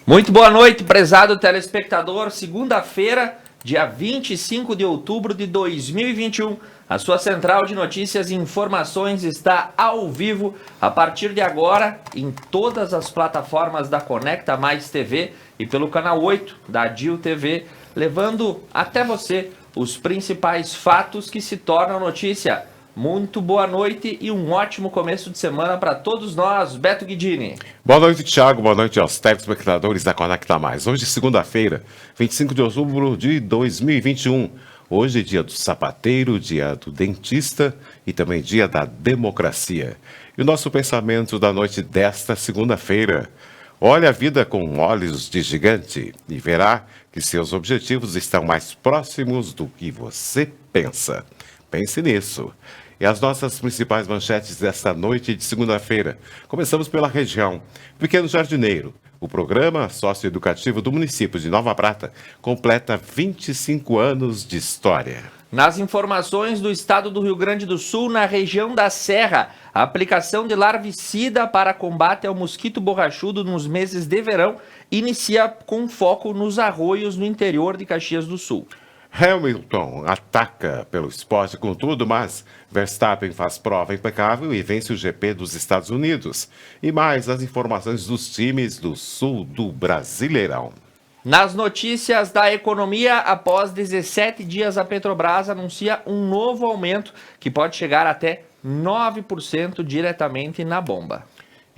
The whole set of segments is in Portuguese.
Muito boa noite, prezado telespectador. Segunda-feira, dia 25 de outubro de 2021. A sua central de notícias e informações está ao vivo a partir de agora em todas as plataformas da Conecta Mais TV e pelo canal 8 da DIL TV, levando até você os principais fatos que se tornam notícia. Muito boa noite e um ótimo começo de semana para todos nós. Beto Guidini. Boa noite, Thiago. Boa noite aos telespectadores da Conecta Mais. Hoje, segunda-feira, 25 de outubro de 2021. Hoje, dia do sapateiro, dia do dentista e também dia da democracia. E o nosso pensamento da noite desta segunda-feira: olhe a vida com olhos de gigante e verá que seus objetivos estão mais próximos do que você pensa. Pense nisso. E as nossas principais manchetes desta noite de segunda-feira. Começamos pela região. Pequeno Jardineiro. O programa socioeducativo do município de Nova Prata completa 25 anos de história. Nas informações do estado do Rio Grande do Sul, na região da Serra, a aplicação de larvicida para combate ao mosquito borrachudo nos meses de verão inicia com foco nos arroios no interior de Caxias do Sul. Hamilton ataca pelo esporte com tudo, mas Verstappen faz prova impecável e vence o GP dos Estados Unidos. E mais as informações dos times do sul do Brasileirão. Nas notícias da economia, após 17 dias, a Petrobras anuncia um novo aumento que pode chegar até 9% diretamente na bomba.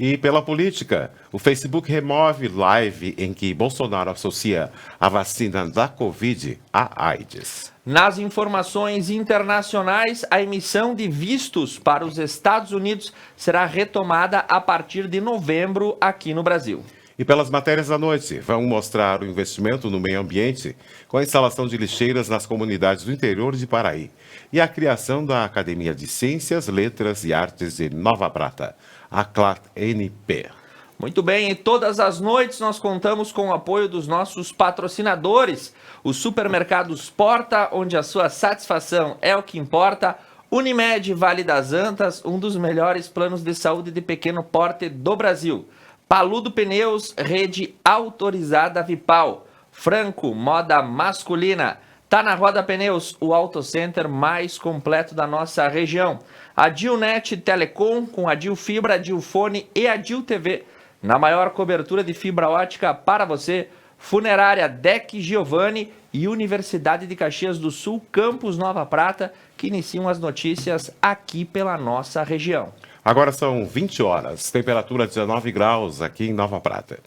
E pela política, o Facebook remove live em que Bolsonaro associa a vacina da Covid à AIDS. Nas informações internacionais, a emissão de vistos para os Estados Unidos será retomada a partir de novembro aqui no Brasil. E pelas matérias da noite, vamos mostrar o investimento no meio ambiente com a instalação de lixeiras nas comunidades do interior de Paraí e a criação da Academia de Ciências, Letras e Artes de Nova Prata, a CLAT-NP. Muito bem, e todas as noites nós contamos com o apoio dos nossos patrocinadores, os supermercados Porta, onde a sua satisfação é o que importa, Unimed Vale das Antas, um dos melhores planos de saúde de pequeno porte do Brasil, Paludo Pneus, rede autorizada Vipal, Franco, moda masculina, Tá na Roda Pneus, o auto center mais completo da nossa região. A Dilnet Telecom, com a Dil Fibra, a Dil Fone e a Dil TV. Na maior cobertura de fibra ótica para você. Funerária Deck Giovanni e Universidade de Caxias do Sul, Campus Nova Prata, que iniciam as notícias aqui pela nossa região. Agora são 20 horas, temperatura 19 graus aqui em Nova Prata.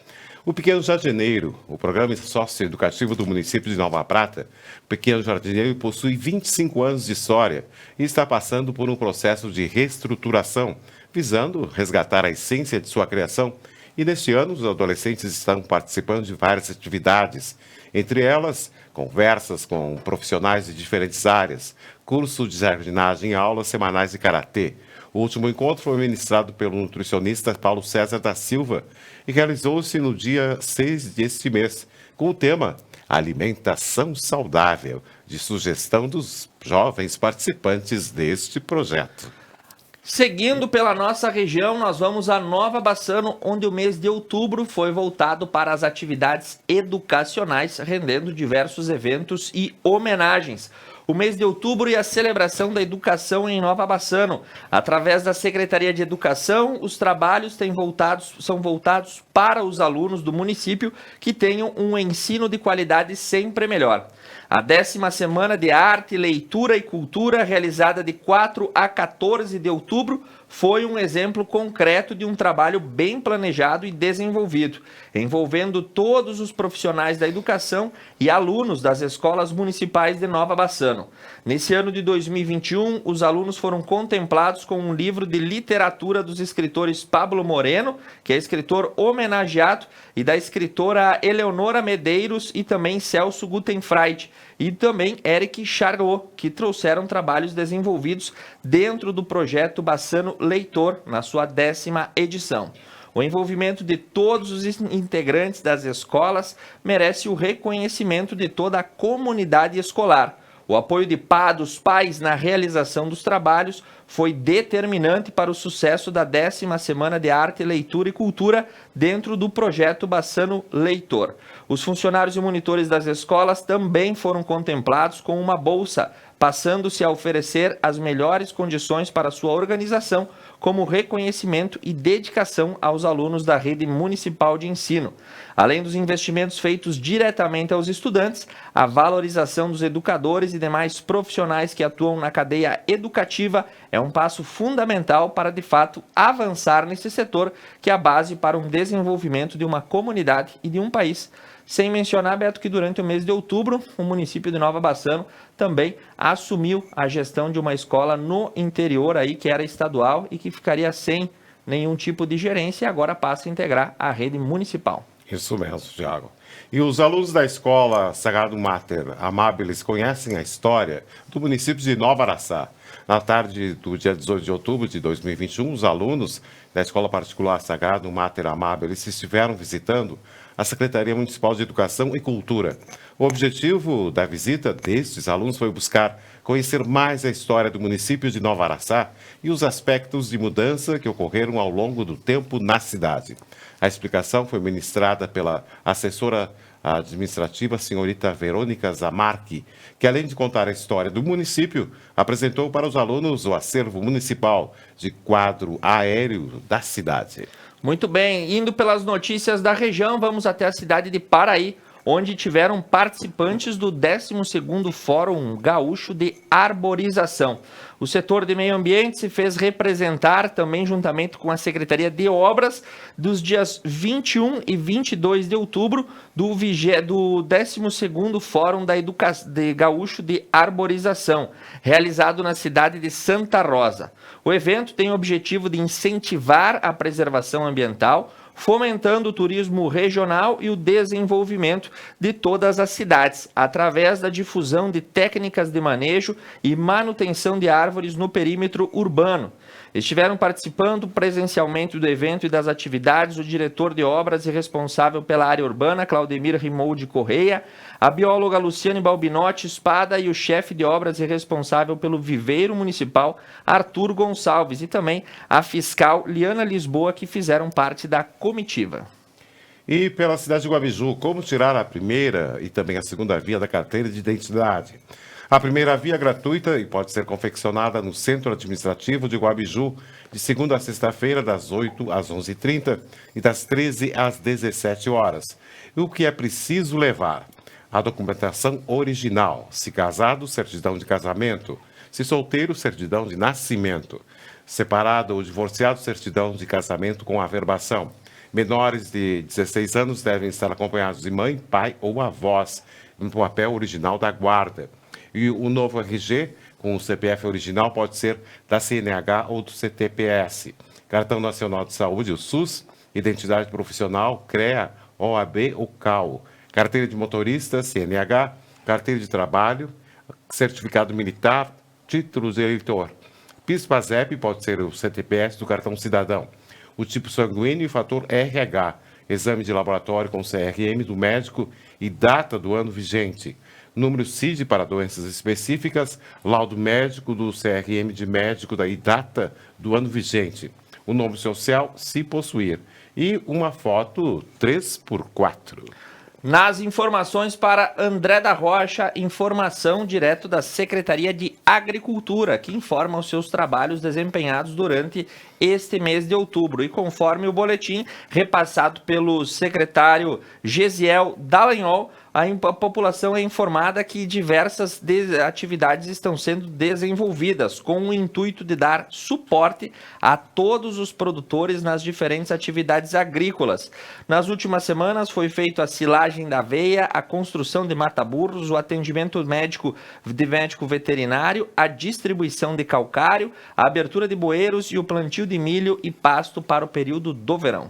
O Pequeno Jardineiro, o programa socioeducativo do município de Nova Prata, o Pequeno Jardineiro possui 25 anos de história e está passando por um processo de reestruturação, visando resgatar a essência de sua criação. E neste ano, os adolescentes estão participando de várias atividades, entre elas, conversas com profissionais de diferentes áreas, curso de jardinagem e aulas semanais de karatê. O último encontro foi ministrado pelo nutricionista Paulo César da Silva e realizou-se no dia 6 deste mês, com o tema Alimentação Saudável, de sugestão dos jovens participantes deste projeto. Seguindo pela nossa região, nós vamos a Nova Bassano, onde o mês de outubro foi voltado para as atividades educacionais, rendendo diversos eventos e homenagens. O mês de outubro e a celebração da educação em Nova Bassano. Através da Secretaria de Educação, os trabalhos são voltados para os alunos do município que tenham um ensino de qualidade sempre melhor. A 10ª Semana de Arte, Leitura e Cultura, realizada de 4 a 14 de outubro, foi um exemplo concreto de um trabalho bem planejado e desenvolvido, envolvendo todos os profissionais da educação e alunos das escolas municipais de Nova Bassano. Nesse ano de 2021, os alunos foram contemplados com um livro de literatura dos escritores Pablo Moreno, que é escritor homenageado, e da escritora Eleonora Medeiros e também Celso Guttenfreit, e também Eric Charlot, que trouxeram trabalhos desenvolvidos dentro do projeto Bassano Leitor, na sua 10ª edição. O envolvimento de todos os integrantes das escolas merece o reconhecimento de toda a comunidade escolar. O apoio dos pais na realização dos trabalhos foi determinante para o sucesso da 10ª Semana de Arte, Leitura e Cultura dentro do projeto Bassano Leitor. Os funcionários e monitores das escolas também foram contemplados com uma bolsa, passando-se a oferecer as melhores condições para sua organização, como reconhecimento e dedicação aos alunos da rede municipal de ensino. Além dos investimentos feitos diretamente aos estudantes, a valorização dos educadores e demais profissionais que atuam na cadeia educativa é um passo fundamental para, de fato, avançar nesse setor, que é a base para um desenvolvimento de uma comunidade e de um país. Sem mencionar, Beto, que durante o mês de outubro, o município de Nova Bassano também assumiu a gestão de uma escola no interior, aí, que era estadual e que ficaria sem nenhum tipo de gerência, e agora passa a integrar a rede municipal. Isso mesmo, Thiago. E os alunos da escola Sagrado Mater Amáveis conhecem a história do município de Nova Araçá. Na tarde do dia 18 de outubro de 2021, os alunos da escola particular Sagrado Mater Amáveis estiveram visitando a Secretaria Municipal de Educação e Cultura. O objetivo da visita destes alunos foi buscar conhecer mais a história do município de Nova Araçá e os aspectos de mudança que ocorreram ao longo do tempo na cidade. A explicação foi ministrada pela assessora administrativa, senhorita Verônica Zamarchi, que, além de contar a história do município, apresentou para os alunos o acervo municipal de quadro aéreo da cidade. Muito bem, indo pelas notícias da região, vamos até a cidade de Paraí, onde tiveram participantes do 12º Fórum Gaúcho de Arborização. O setor de meio ambiente se fez representar também juntamente com a Secretaria de Obras dos dias 21 e 22 de outubro do 12º Fórum de Gaúcho de Arborização, realizado na cidade de Santa Rosa. O evento tem o objetivo de incentivar a preservação ambiental, fomentando o turismo regional e o desenvolvimento de todas as cidades, através da difusão de técnicas de manejo e manutenção de árvores no perímetro urbano. Estiveram participando presencialmente do evento e das atividades o diretor de obras e responsável pela área urbana, Claudemir Rimoldi Correia, a bióloga Luciane Balbinotti Espada e o chefe de obras e responsável pelo viveiro municipal, Arthur Gonçalves, e também a fiscal Liana Lisboa, que fizeram parte da comitiva. E pela cidade de Guabiju, como tirar a primeira e também a segunda via da carteira de identidade? A primeira via é gratuita e pode ser confeccionada no Centro Administrativo de Guabiju, de segunda a sexta-feira, das 8 às 11h30 e das 13 às 17 horas. E o que é preciso levar? A documentação original. Se casado, certidão de casamento. Se solteiro, certidão de nascimento. Separado ou divorciado, certidão de casamento com averbação. Menores de 16 anos devem estar acompanhados de mãe, pai ou avós, no papel original da guarda. E o novo RG, com o CPF original, pode ser da CNH ou do CTPS. Cartão Nacional de Saúde, o SUS, identidade profissional, CREA, OAB ou CAU. Carteira de motorista, CNH, carteira de trabalho, certificado militar, título de eleitor. PIS/PASEP pode ser o CTPS do cartão cidadão. O tipo sanguíneo e fator RH. Exame de laboratório com CRM do médico e data do ano vigente. Número CID para doenças específicas, laudo médico do CRM de médico e data do ano vigente. O nome social, se possuir. E uma foto 3x4. Nas informações para André da Rocha, informação direto da Secretaria de Agricultura, que informa os seus trabalhos desempenhados durante este mês de outubro. E conforme o boletim repassado pelo secretário Gesiel Dallagnol, a população é informada que diversas atividades estão sendo desenvolvidas com o intuito de dar suporte a todos os produtores nas diferentes atividades agrícolas. Nas últimas semanas foi feita a silagem da aveia, a construção de mata-burros, o atendimento médico veterinário, a distribuição de calcário, a abertura de bueiros e o plantio de milho e pasto para o período do verão.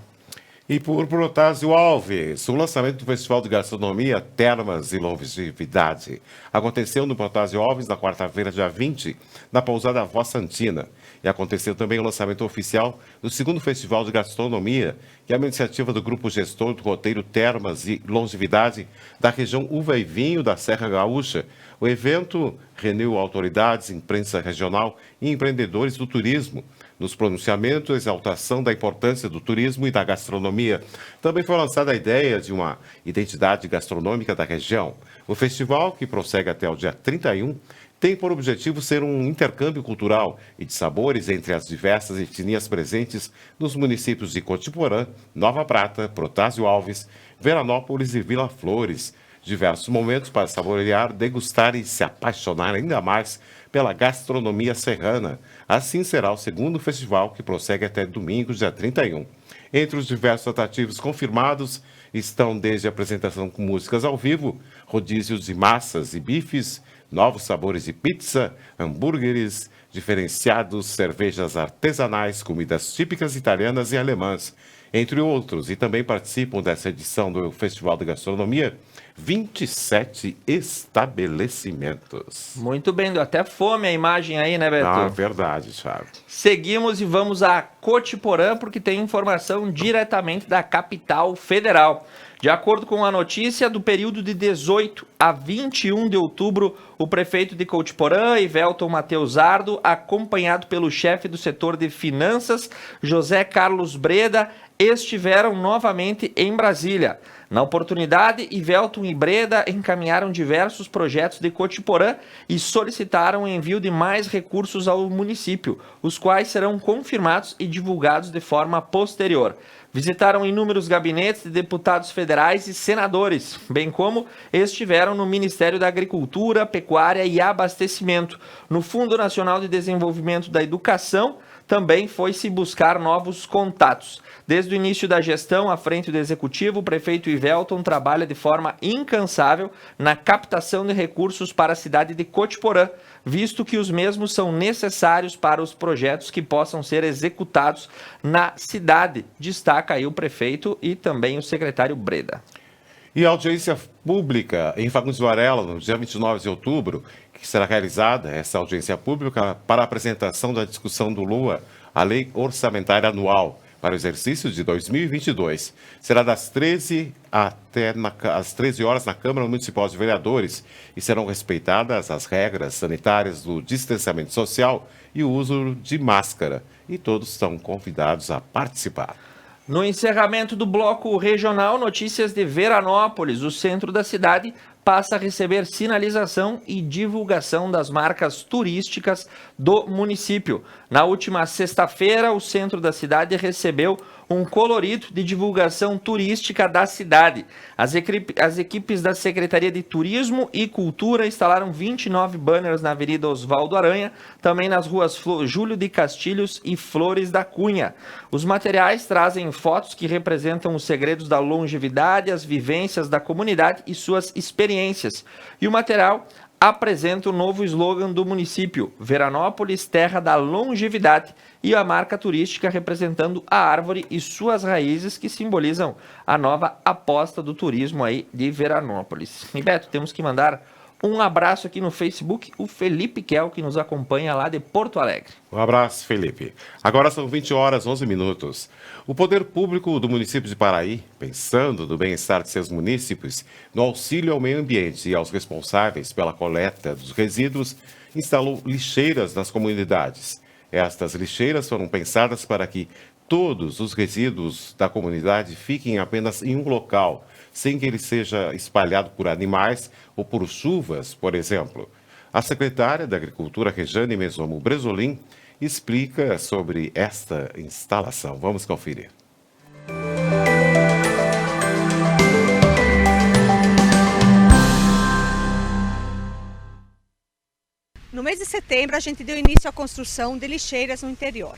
E por Protásio Alves, o lançamento do Festival de Gastronomia, Termas e Longevidade aconteceu no Protásio Alves na quarta-feira, dia 20, na pousada Voz Santina. E aconteceu também o lançamento oficial do segundo Festival de Gastronomia, que é uma iniciativa do Grupo Gestor do Roteiro Termas e Longevidade da região Uva e Vinho da Serra Gaúcha. O evento reuniu autoridades, imprensa regional e empreendedores do turismo. Nos pronunciamentos, a exaltação da importância do turismo e da gastronomia. Também foi lançada a ideia de uma identidade gastronômica da região. O festival, que prossegue até o dia 31, tem por objetivo ser um intercâmbio cultural e de sabores entre as diversas etnias presentes nos municípios de Cotiporã, Nova Prata, Protásio Alves, Veranópolis e Vila Flores. Diversos momentos para saborear, degustar e se apaixonar ainda mais pela gastronomia serrana. Assim será o segundo festival, que prossegue até domingo, dia 31. Entre os diversos atrativos confirmados estão desde a apresentação com músicas ao vivo, rodízios de massas e bifes, novos sabores de pizza, hambúrgueres diferenciados, cervejas artesanais, comidas típicas italianas e alemãs, entre outros. E também participam dessa edição do Festival de Gastronomia 27 estabelecimentos. Muito bem, deu até fome a imagem aí, né, Beto? Ah, verdade, Thiago. Seguimos e vamos a Cotiporã, porque tem informação diretamente da capital federal. De acordo com a notícia, do período de 18 a 21 de outubro, o prefeito de Cotiporã, Ivelton Matheus Ardo, acompanhado pelo chefe do setor de finanças, José Carlos Breda, estiveram novamente em Brasília. Na oportunidade, Ivelton e Breda encaminharam diversos projetos de Cotiporã e solicitaram o envio de mais recursos ao município, os quais serão confirmados e divulgados de forma posterior. Visitaram inúmeros gabinetes de deputados federais e senadores, bem como estiveram no Ministério da Agricultura, Pecuária e Abastecimento, no Fundo Nacional de Desenvolvimento da Educação. Também foi-se buscar novos contatos. Desde o início da gestão à frente do Executivo, o prefeito Ivelton trabalha de forma incansável na captação de recursos para a cidade de Cotiporã, visto que os mesmos são necessários para os projetos que possam ser executados na cidade, destaca aí o prefeito e também o secretário Breda. E a audiência pública em Fagundes Varela, no dia 29 de outubro, que será realizada essa audiência pública para a apresentação da discussão do LOA, a Lei Orçamentária Anual, para o exercício de 2022. Será das 13 até às 13 horas na Câmara Municipal de Vereadores e serão respeitadas as regras sanitárias do distanciamento social e o uso de máscara. E todos estão convidados a participar. No encerramento do bloco regional, notícias de Veranópolis, o centro da cidade passa a receber sinalização e divulgação das marcas turísticas do município. Na última sexta-feira, o centro da cidade recebeu um colorido de divulgação turística da cidade. As equipes da Secretaria de Turismo e Cultura instalaram 29 banners na Avenida Osvaldo Aranha, também nas ruas Júlio de Castilhos e Flores da Cunha. Os materiais trazem fotos que representam os segredos da longevidade, as vivências da comunidade e suas experiências. E o material apresenta o novo slogan do município, Veranópolis, Terra da Longevidade, e a marca turística representando a árvore e suas raízes, que simbolizam a nova aposta do turismo aí de Veranópolis. E Beto, temos que mandar um abraço aqui no Facebook, o Felipe Kel, que nos acompanha lá de Porto Alegre. Um abraço, Felipe. Agora são 20 horas, 11 minutos. O poder público do município de Paraí, pensando no bem-estar de seus munícipes, no auxílio ao meio ambiente e aos responsáveis pela coleta dos resíduos, instalou lixeiras nas comunidades. Estas lixeiras foram pensadas para que todos os resíduos da comunidade fiquem apenas em um local, sem que ele seja espalhado por animais ou por chuvas, por exemplo. A secretária da Agricultura, Rejane Mesomo Bresolim, explica sobre esta instalação. Vamos conferir. No mês de setembro, a gente deu início à construção de lixeiras no interior.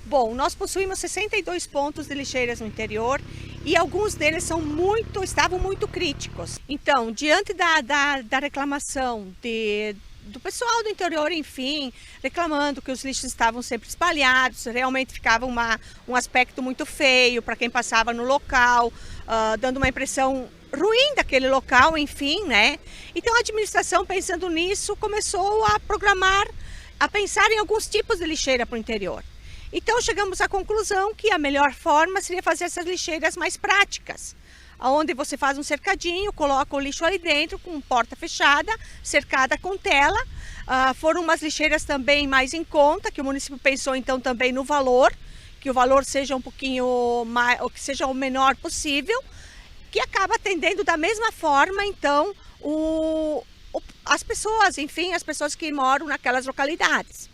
Bom, nós possuímos 62 pontos de lixeiras no interior e alguns deles estavam muito críticos. Então, diante da reclamação do pessoal do interior, enfim, reclamando que os lixos estavam sempre espalhados, realmente ficava um aspecto muito feio para quem passava no local, dando uma impressão ruim daquele local, enfim, né? Então a administração, pensando nisso, começou a programar, a pensar em alguns tipos de lixeira para o interior. Então chegamos à conclusão que a melhor forma seria fazer essas lixeiras mais práticas, onde você faz um cercadinho, coloca o lixo ali dentro com porta fechada, cercada com tela. Foram umas lixeiras também mais em conta, que o município pensou então também no valor, que o valor seja um pouquinho mais, ou que seja o menor possível, que acaba atendendo da mesma forma então as pessoas, enfim, as pessoas que moram naquelas localidades.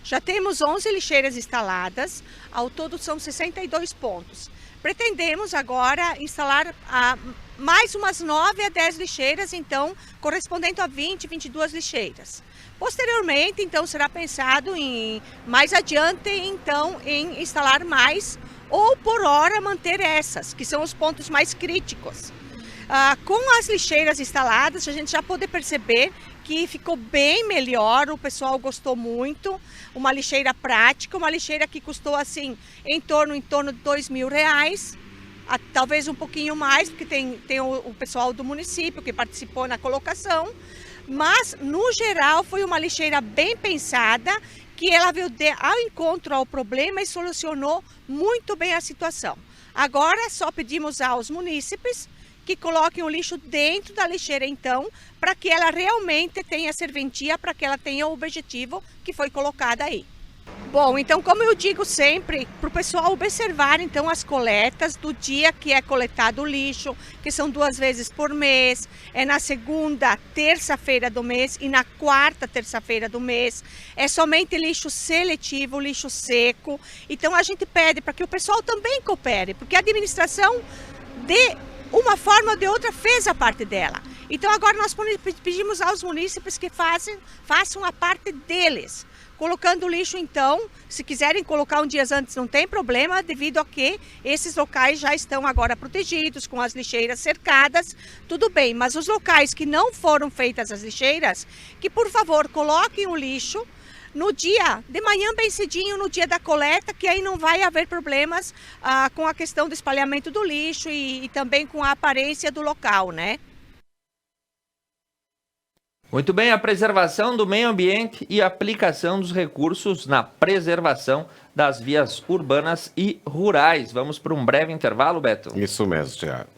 Já temos 11 lixeiras instaladas, ao todo são 62 pontos. Pretendemos agora instalar mais umas 9 a 10 lixeiras, então, correspondendo a 20, 22 lixeiras. Posteriormente, então, será pensado mais adiante, então, em instalar mais ou, por hora, manter essas, que são os pontos mais críticos. Com as lixeiras instaladas, a gente já pode perceber que ficou bem melhor, o pessoal gostou muito. Uma lixeira prática, uma lixeira que custou assim em torno de R$2.000, talvez um pouquinho mais, porque tem o pessoal do município que participou na colocação, mas no geral foi uma lixeira bem pensada, que ela veio ao encontro ao problema e solucionou muito bem a situação. Agora só pedimos aos munícipes que coloquem o lixo dentro da lixeira, então, para que ela realmente tenha serventia, para que ela tenha o objetivo que foi colocado aí. Bom, então, como eu digo sempre, para o pessoal observar, então, as coletas do dia que é coletado o lixo, que são 2 vezes por mês, é na segunda terça-feira do mês e na quarta terça-feira do mês, é somente lixo seletivo, lixo seco. Então, a gente pede para que o pessoal também coopere, porque a administração de uma forma ou de outra fez a parte dela. Então agora nós pedimos aos munícipes que façam a parte deles, colocando o lixo então, se quiserem colocar um dia antes não tem problema, devido a que esses locais já estão agora protegidos, com as lixeiras cercadas, tudo bem, mas os locais que não foram feitas as lixeiras, que por favor coloquem o lixo no dia, de manhã bem cedinho, no dia da coleta, que aí não vai haver problemas com a questão do espalhamento do lixo e também com a aparência do local, né? Muito bem, a preservação do meio ambiente e a aplicação dos recursos na preservação das vias urbanas e rurais. Vamos para um breve intervalo, Beto? Isso mesmo, Thiago.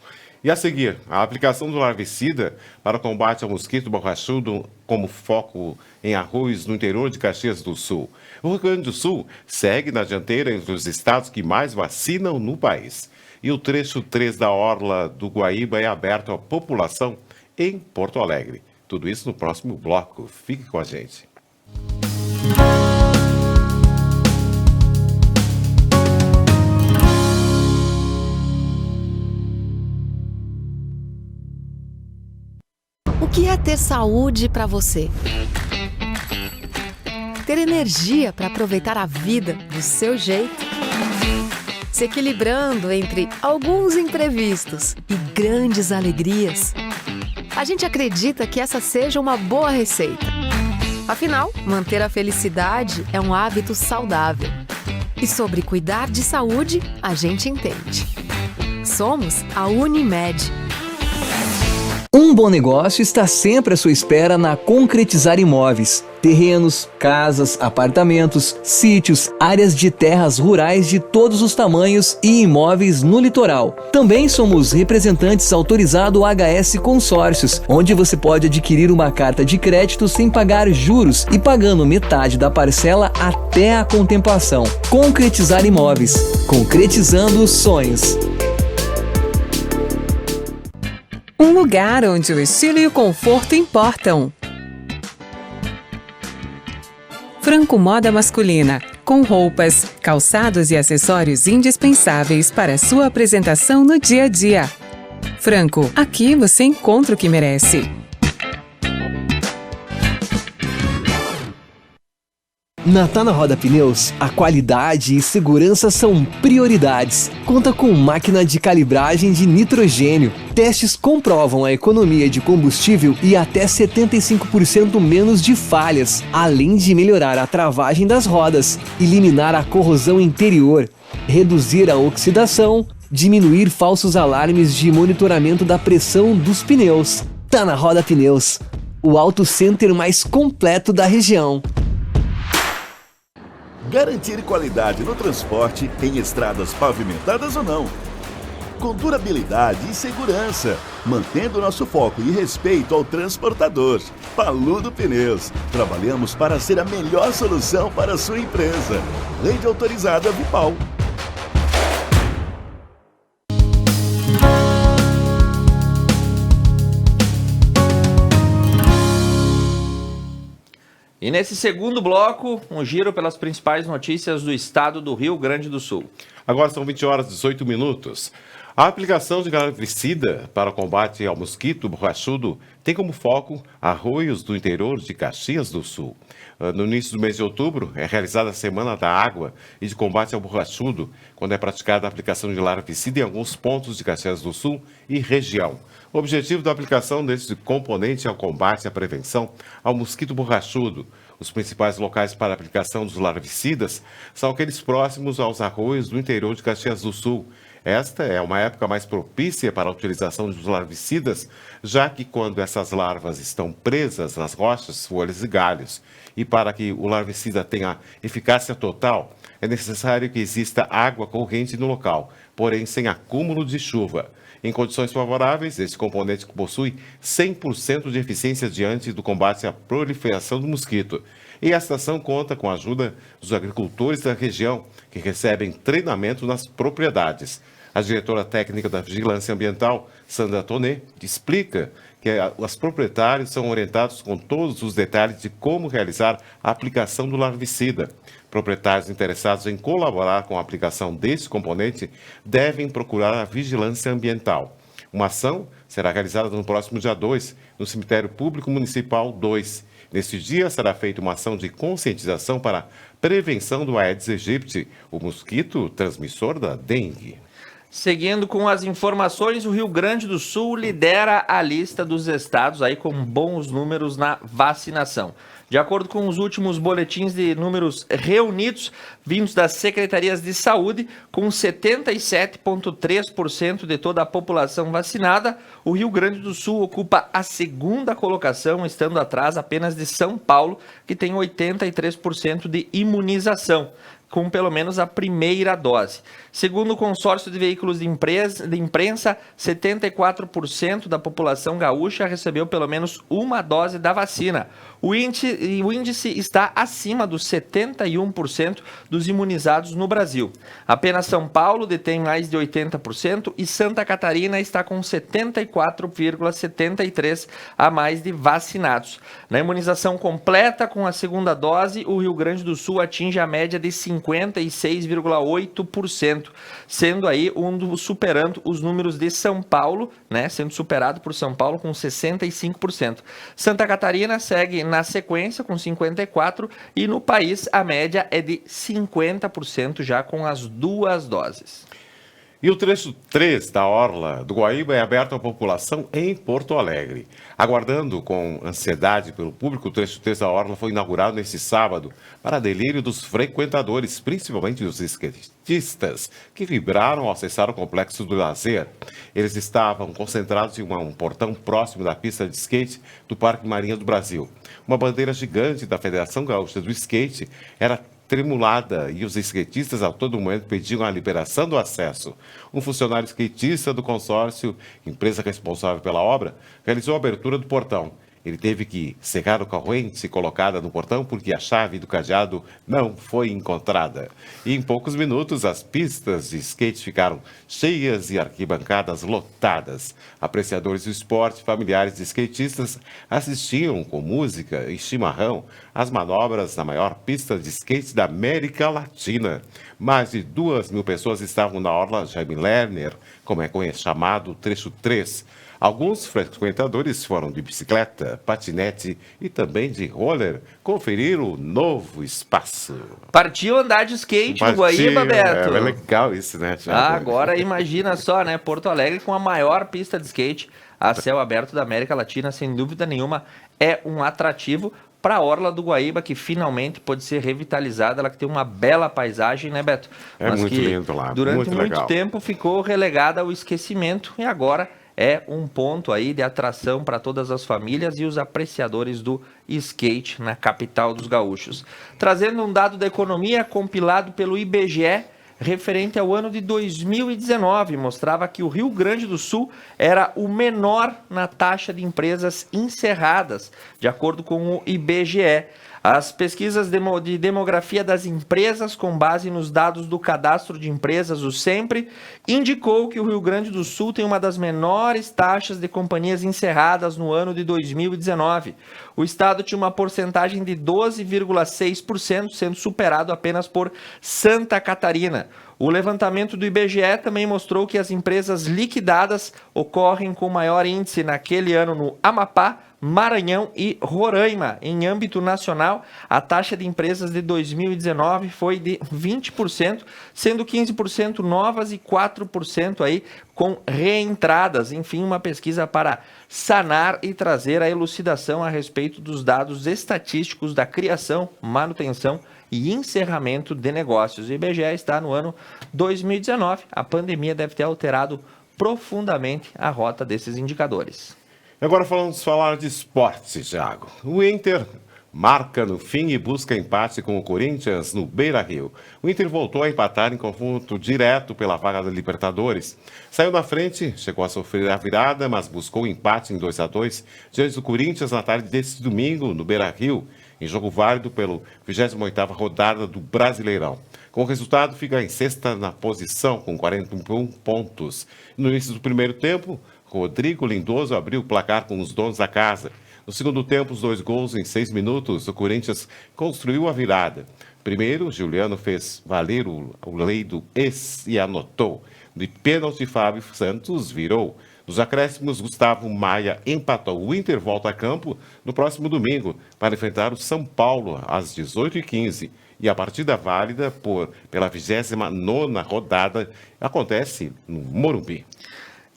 E a seguir, a aplicação do larvicida para o combate ao mosquito borrachudo como foco em arroz no interior de Caxias do Sul. O Rio Grande do Sul segue na dianteira entre os estados que mais vacinam no país. E o trecho 3 da Orla do Guaíba é aberto à população em Porto Alegre. Tudo isso no próximo bloco. Fique com a gente. O que é ter saúde para você? Ter energia para aproveitar a vida do seu jeito? Se equilibrando entre alguns imprevistos e grandes alegrias? A gente acredita que essa seja uma boa receita. Afinal, manter a felicidade é um hábito saudável. E sobre cuidar de saúde, a gente entende. Somos a Unimed. Um bom negócio está sempre à sua espera na Concretizar Imóveis. Terrenos, casas, apartamentos, sítios, áreas de terras rurais de todos os tamanhos e imóveis no litoral. Também somos representantes autorizados HS Consórcios, onde você pode adquirir uma carta de crédito sem pagar juros e pagando metade da parcela até a contemplação. Concretizar Imóveis. Concretizando os sonhos. Um lugar onde o estilo e o conforto importam. Franco Moda Masculina, com roupas, calçados e acessórios indispensáveis para sua apresentação no dia a dia. Franco, aqui você encontra o que merece. Na Tá Na Roda Pneus, a qualidade e segurança são prioridades. Conta com máquina de calibragem de nitrogênio. Testes comprovam a economia de combustível e até 75% menos de falhas, além de melhorar a travagem das rodas, eliminar a corrosão interior, reduzir a oxidação, diminuir falsos alarmes de monitoramento da pressão dos pneus. Tá Na Roda Pneus, o auto center mais completo da região. Garantir qualidade no transporte em estradas pavimentadas ou não. Com durabilidade e segurança, mantendo nosso foco e respeito ao transportador. Paludo Pneus. Trabalhamos para ser a melhor solução para a sua empresa. Rede autorizada Vipal. E nesse segundo bloco, um giro pelas principais notícias do estado do Rio Grande do Sul. Agora são 20 horas e 18 minutos. A aplicação de larvicida para o combate ao mosquito borrachudo tem como foco arroios do interior de Caxias do Sul. No início do mês de outubro, é realizada a Semana da Água e de Combate ao Borrachudo, quando é praticada a aplicação de larvicida em alguns pontos de Caxias do Sul e região. O objetivo da aplicação deste componente é o combate à prevenção ao mosquito borrachudo. Os principais locais para a aplicação dos larvicidas são aqueles próximos aos arroios do interior de Caxias do Sul. Esta é uma época mais propícia para a utilização dos larvicidas, já que quando essas larvas estão presas nas rochas, folhas e galhos, e para que o larvicida tenha eficácia total, é necessário que exista água corrente no local, porém sem acúmulo de chuva. Em condições favoráveis, este componente possui 100% de eficiência diante do combate à proliferação do mosquito. E a estação conta com a ajuda dos agricultores da região, que recebem treinamento nas propriedades. A diretora técnica da Vigilância Ambiental, Sandra Tonê, explica que os proprietários são orientados com todos os detalhes de como realizar a aplicação do larvicida. Proprietários interessados em colaborar com a aplicação desse componente devem procurar a Vigilância Ambiental. Uma ação será realizada no próximo dia 2, no Cemitério Público Municipal 2. Neste dia será feita uma ação de conscientização para a prevenção do Aedes aegypti, o mosquito transmissor da dengue. Seguindo com as informações, o Rio Grande do Sul lidera a lista dos estados aí com bons números na vacinação. De acordo com os últimos boletins de números reunidos, vindos das secretarias de saúde, com 77,3% de toda a população vacinada, o Rio Grande do Sul ocupa a segunda colocação, estando atrás apenas de São Paulo, que tem 83% de imunização, com pelo menos a primeira dose. Segundo o consórcio de veículos de imprensa, 74% da população gaúcha recebeu pelo menos uma dose da vacina. O índice está acima dos 71% dos imunizados no Brasil. Apenas São Paulo detém mais de 80% e Santa Catarina está com 74,73% a mais de vacinados. Na imunização completa com a segunda dose, o Rio Grande do Sul atinge a média de 56,8%, sendo aí superando os números de São Paulo, né, sendo superado por São Paulo com 65%. Santa Catarina segue na sequência com 54% e no país a média é de 50% já com as duas doses. E o trecho 3 da Orla do Guaíba é aberto à população em Porto Alegre. Aguardando com ansiedade pelo público, o trecho 3 da Orla foi inaugurado neste sábado para delírio dos frequentadores, principalmente dos skatistas, que vibraram ao acessar o complexo do lazer. Eles estavam concentrados em um portão próximo da pista de skate do Parque Marinha do Brasil. Uma bandeira gigante da Federação Gaúcha do Skate era tremulada e os skatistas a todo momento pediam a liberação do acesso. Um funcionário skatista do consórcio, empresa responsável pela obra, realizou a abertura do portão. Ele teve que cerrar a corrente colocada no portão porque a chave do cadeado não foi encontrada. E em poucos minutos, as pistas de skate ficaram cheias e arquibancadas lotadas. Apreciadores do esporte, familiares de skatistas assistiam com música e chimarrão às manobras na maior pista de skate da América Latina. Mais de 2.000 pessoas estavam na orla Jaime Lerner, como é chamado o trecho 3. Alguns frequentadores foram de bicicleta, patinete e também de roller conferir o novo espaço. Partiu andar de skate no Guaíba, Beto? É legal isso, né, Thiago? Agora imagina só, né? Porto Alegre com a maior pista de skate a céu aberto da América Latina, sem dúvida nenhuma, é um atrativo para a orla do Guaíba, que finalmente pode ser revitalizada, ela que tem uma bela paisagem, né, Beto? Mas muito lindo lá, durante muito legal. tempo ficou relegada ao esquecimento e agora é um ponto aí de atração para todas as famílias e os apreciadores do skate na capital dos gaúchos. Trazendo um dado da economia compilado pelo IBGE, referente ao ano de 2019, mostrava que o Rio Grande do Sul era o menor na taxa de empresas encerradas, de acordo com o IBGE. As pesquisas de demografia das empresas, com base nos dados do Cadastro de Empresas, o SEMPRE, indicou que o Rio Grande do Sul tem uma das menores taxas de companhias encerradas no ano de 2019. O estado tinha uma porcentagem de 12,6%, sendo superado apenas por Santa Catarina. O levantamento do IBGE também mostrou que as empresas liquidadas ocorrem com maior índice naquele ano no Amapá, Maranhão e Roraima. Em âmbito nacional, a taxa de empresas de 2019 foi de 20%, sendo 15% novas e 4% aí com reentradas. Enfim, uma pesquisa para sanar e trazer a elucidação a respeito dos dados estatísticos da criação, manutenção e encerramento de negócios. O IBGE está no ano 2019. A pandemia deve ter alterado profundamente a rota desses indicadores. Agora vamos falar de esporte, Thiago. O Inter marca no fim e busca empate com o Corinthians no Beira-Rio. O Inter voltou a empatar em confronto direto pela vaga da Libertadores. Saiu na frente, chegou a sofrer a virada, mas buscou o empate em 2-2 diante do Corinthians na tarde deste domingo no Beira-Rio, em jogo válido pela 28ª rodada do Brasileirão. Com o resultado, fica em sexta na posição com 41 pontos. No início do primeiro tempo, Rodrigo Lindoso abriu o placar com os donos da casa. No segundo tempo, os 2 gols em 6 minutos, o Corinthians construiu a virada. Primeiro, Juliano fez valer o lei do ex e anotou. De pênalti, Fábio Santos virou. Nos acréscimos, Gustavo Maia empatou. O Inter volta a campo no próximo domingo para enfrentar o São Paulo às 18h15. E a partida válida pela 29ª rodada acontece no Morumbi.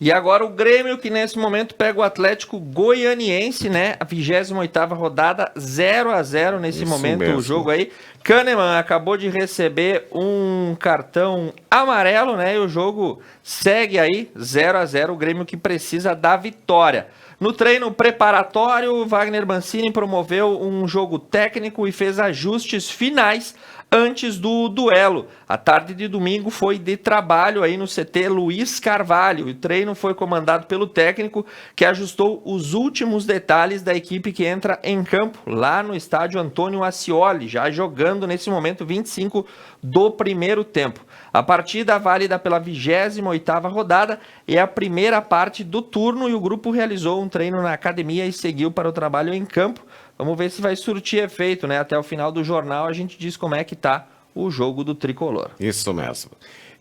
E agora o Grêmio, que nesse momento pega o Atlético Goianiense, né? A 28ª rodada, 0-0 nesse Isso momento mesmo. o jogo aí. Kahneman acabou de receber um cartão amarelo, né? E o jogo segue aí, 0-0, o Grêmio que precisa da vitória. No treino preparatório, Wagner Mancini promoveu um jogo técnico e fez ajustes finais antes do duelo. A tarde de domingo foi de trabalho aí no CT Luiz Carvalho. O treino foi comandado pelo técnico que ajustou os últimos detalhes da equipe que entra em campo lá no estádio Antônio Ascioli, já jogando nesse momento 25 do primeiro tempo. A partida válida pela 28ª rodada é a primeira parte do turno e o grupo realizou um treino na academia e seguiu para o trabalho em campo. Vamos ver se vai surtir efeito, né? Até o final do jornal a gente diz como é que tá o jogo do Tricolor. Isso mesmo.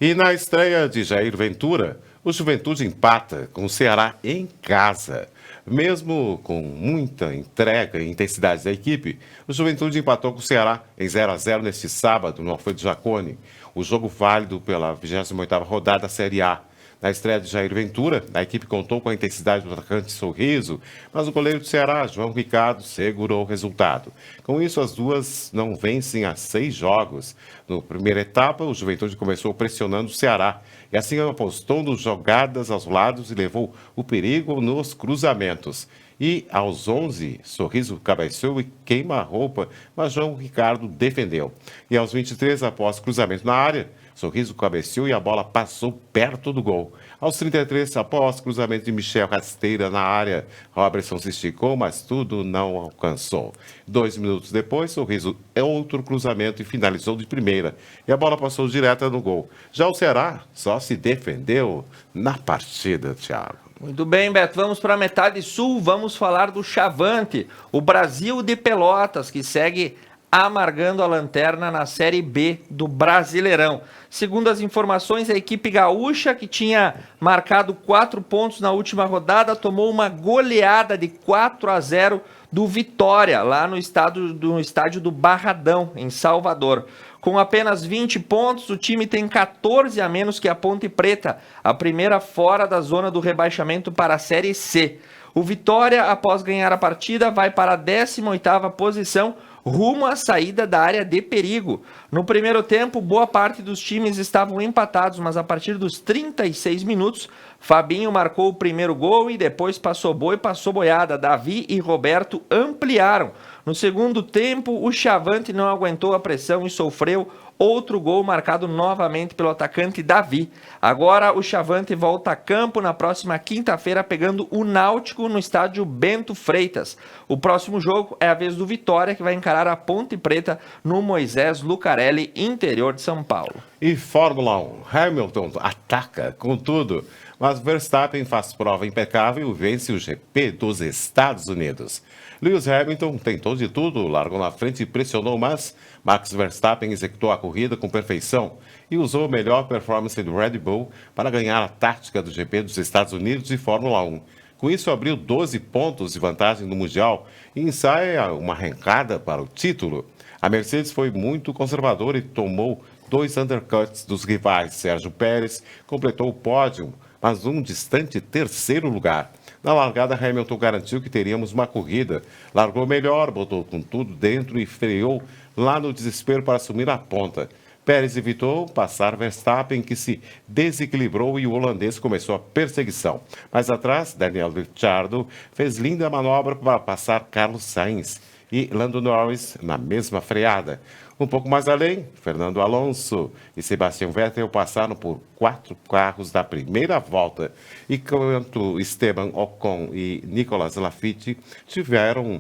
E na estreia de Jair Ventura, o Juventude empata com o Ceará em casa. Mesmo com muita entrega e intensidade da equipe, o Juventude empatou com o Ceará em 0-0 neste sábado, no Alfredo Jaconi. O jogo válido pela 28ª rodada da Série A. Na estreia de Jair Ventura, a equipe contou com a intensidade do atacante Sorriso, mas o goleiro do Ceará, João Ricardo, segurou o resultado. Com isso, as duas não vencem há 6 jogos. Na primeira etapa, o Juventude começou pressionando o Ceará, e assim apostou nos jogadas aos lados e levou o perigo nos cruzamentos. E aos 11, Sorriso cabeceou e queima a roupa, mas João Ricardo defendeu. E aos 23, após cruzamento na área, Sorriso cabeceou e a bola passou perto do gol. Aos 33, após cruzamento de Michel Rasteira na área, Robertson se esticou, mas tudo não alcançou. 2 minutos depois, Sorriso outro cruzamento e finalizou de primeira. E a bola passou direta no gol. Já o Ceará só se defendeu na partida, Thiago. Muito bem, Beto. Vamos para a metade sul. Vamos falar do Chavante, o Brasil de Pelotas, que segue amargando a lanterna na Série B do Brasileirão. Segundo as informações, a equipe gaúcha, que tinha marcado 4 pontos na última rodada, tomou uma goleada de 4-0 do Vitória, lá no estádio do Barradão, em Salvador. Com apenas 20 pontos, o time tem 14 a menos que a Ponte Preta, a primeira fora da zona do rebaixamento para a Série C. O Vitória, após ganhar a partida, vai para a 18ª posição, rumo à saída da área de perigo. No primeiro tempo, boa parte dos times estavam empatados, mas a partir dos 36 minutos, Fabinho marcou o primeiro gol e depois passou boi, passou boiada. Davi e Roberto ampliaram. No segundo tempo, o Chavante não aguentou a pressão e sofreu outro gol marcado novamente pelo atacante Davi. Agora o Chavante volta a campo na próxima quinta-feira pegando o Náutico no estádio Bento Freitas. O próximo jogo é a vez do Vitória, que vai encarar a Ponte Preta no Moisés Lucarelli, interior de São Paulo. E Fórmula 1, Hamilton ataca com tudo, mas Verstappen faz prova impecável e vence o GP dos Estados Unidos. Lewis Hamilton tentou de tudo, largou na frente e pressionou, mas Max Verstappen executou a corrida com perfeição e usou a melhor performance do Red Bull para ganhar a tática do GP dos Estados Unidos e Fórmula 1. Com isso, abriu 12 pontos de vantagem no Mundial e ensaia uma arrancada para o título. A Mercedes foi muito conservadora e tomou 2 undercuts dos rivais. Sérgio Pérez completou o pódio, mas um distante terceiro lugar. Na largada, Hamilton garantiu que teríamos uma corrida. Largou melhor, botou com tudo dentro e freou lá no desespero para assumir a ponta. Pérez evitou passar Verstappen, que se desequilibrou e o holandês começou a perseguição. Mais atrás, Daniel Ricciardo fez linda manobra para passar Carlos Sainz e Lando Norris na mesma freada. Um pouco mais além, Fernando Alonso e Sebastian Vettel passaram por 4 carros da primeira volta, enquanto Esteban Ocon e Nicolas Latifi tiveram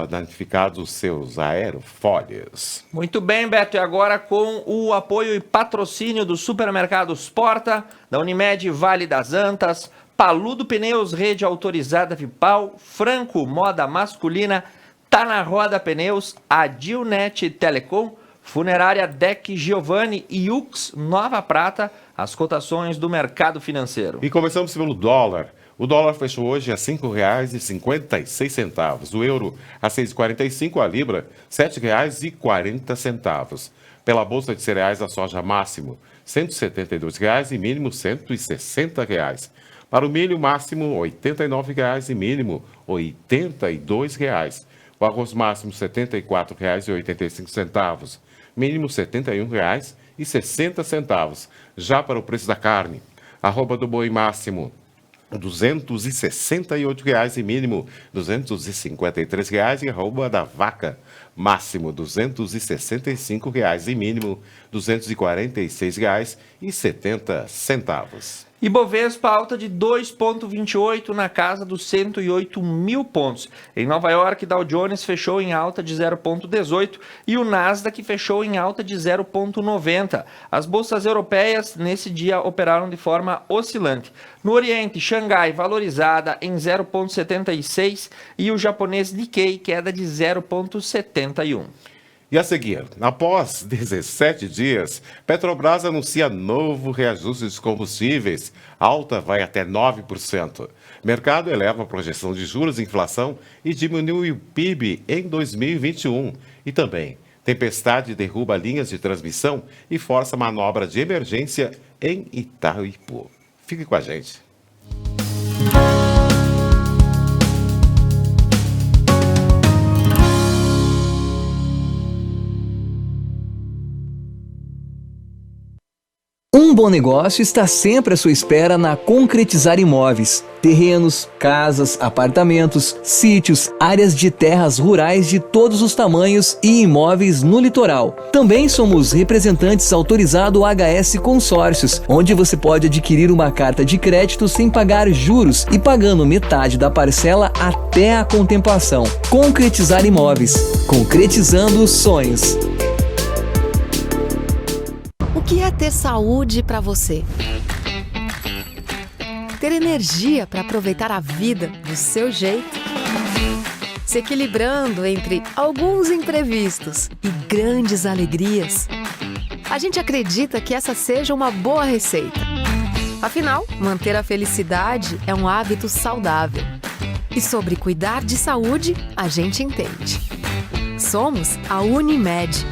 danificados seus aerofólios. Muito bem, Beto, e agora com o apoio e patrocínio dos supermercados Porta, da Unimed Vale das Antas, Paludo Pneus, rede autorizada Vipal, Franco Moda Masculina, Tá na Roda Pneus, Adilnet Telecom, Funerária Deck Giovanni e Ux Nova Prata, as cotações do mercado financeiro. E começamos pelo dólar. O dólar fechou hoje a R$ 5,56. O euro a 6,45. A libra, R$ 7,40. Pela bolsa de cereais, a soja máximo R$ 172,00 e mínimo R$ 160,00. Para o milho, máximo R$ 89,00 e mínimo R$ 82,00. O arroz máximo R$ 74,85, mínimo R$ 71,60. Já para o preço da carne, arroba do boi máximo R$ 268,00 e mínimo R$ 253,00 e arroba da vaca máximo R$ 265,00 e mínimo R$ 246,70. Ibovespa alta de 2,28 na casa dos 108 mil pontos. Em Nova York, Dow Jones fechou em alta de 0,18 e o Nasdaq fechou em alta de 0,90. As bolsas europeias nesse dia operaram de forma oscilante. No Oriente, Xangai valorizada em 0,76 e o japonês Nikkei queda de 0,71. E a seguir, após 17 dias, Petrobras anuncia novo reajuste dos combustíveis. A alta vai até 9%. Mercado eleva a projeção de juros e inflação e diminui o PIB em 2021. E também, tempestade derruba linhas de transmissão e força manobra de emergência em Itaipu. Fique com a gente. Um bom negócio está sempre à sua espera na Concretizar Imóveis. Terrenos, casas, apartamentos, sítios, áreas de terras rurais de todos os tamanhos e imóveis no litoral. Também somos representantes autorizados HS Consórcios, onde você pode adquirir uma carta de crédito sem pagar juros e pagando metade da parcela até a contemplação. Concretizar Imóveis. Concretizando os sonhos. O que é ter saúde para você? Ter energia para aproveitar a vida do seu jeito? se equilibrando entre alguns imprevistos e grandes alegrias. A gente acredita que essa seja uma boa receita. Afinal, manter a felicidade é um hábito saudável. E sobre cuidar de saúde, a gente entende. Somos a Unimed.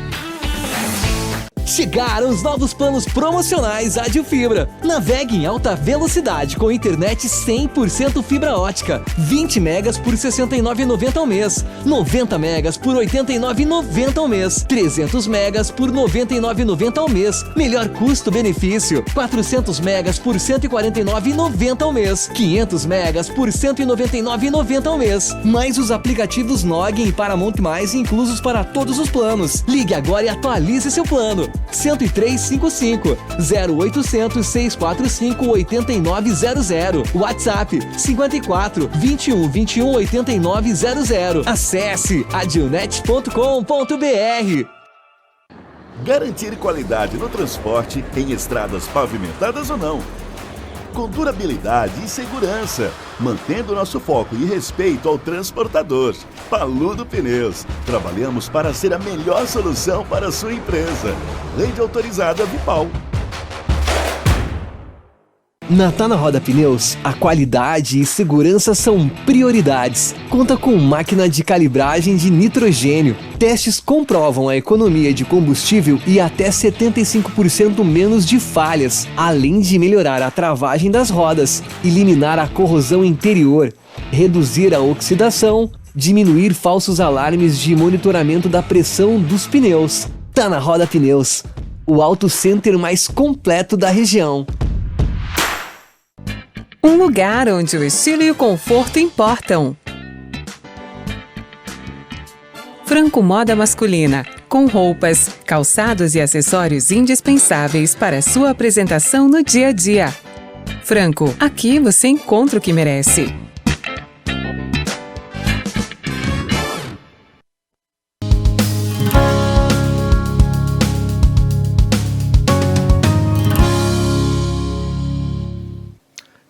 Chegaram os novos planos promocionais Adilfibra. Navegue em alta velocidade com internet 100% fibra ótica. 20 megas por R$ 69,90 ao mês. 90 megas por R$ 89,90 ao mês. 300 megas por R$ 99,90 ao mês. Melhor custo-benefício. 400 megas por R$ 149,90 ao mês. 500 megas por R$ 199,90 ao mês. Mais os aplicativos Login e Paramount+, inclusos para todos os planos. Ligue agora e atualize seu plano. 10355 0800 645 8900. WhatsApp 54 21 21 8900. Acesse adilnet.com.br. Garantir qualidade no transporte em estradas pavimentadas ou não. Com durabilidade e segurança, mantendo nosso foco e respeito ao transportador. Paludo Pneus. Trabalhamos para ser a melhor solução para a sua empresa. Rede autorizada Vipal. Na Tá Na Roda Pneus, a qualidade e segurança são prioridades. Conta com máquina de calibragem de nitrogênio. Testes comprovam a economia de combustível e até 75% menos de falhas, além de melhorar a travagem das rodas, eliminar a corrosão interior, reduzir a oxidação, diminuir falsos alarmes de monitoramento da pressão dos pneus. Tá Na Roda Pneus, o auto center mais completo da região. Um lugar onde o estilo e o conforto importam. Franco Moda Masculina, com roupas, calçados e acessórios indispensáveis para sua apresentação no dia a dia. Franco, aqui você encontra o que merece.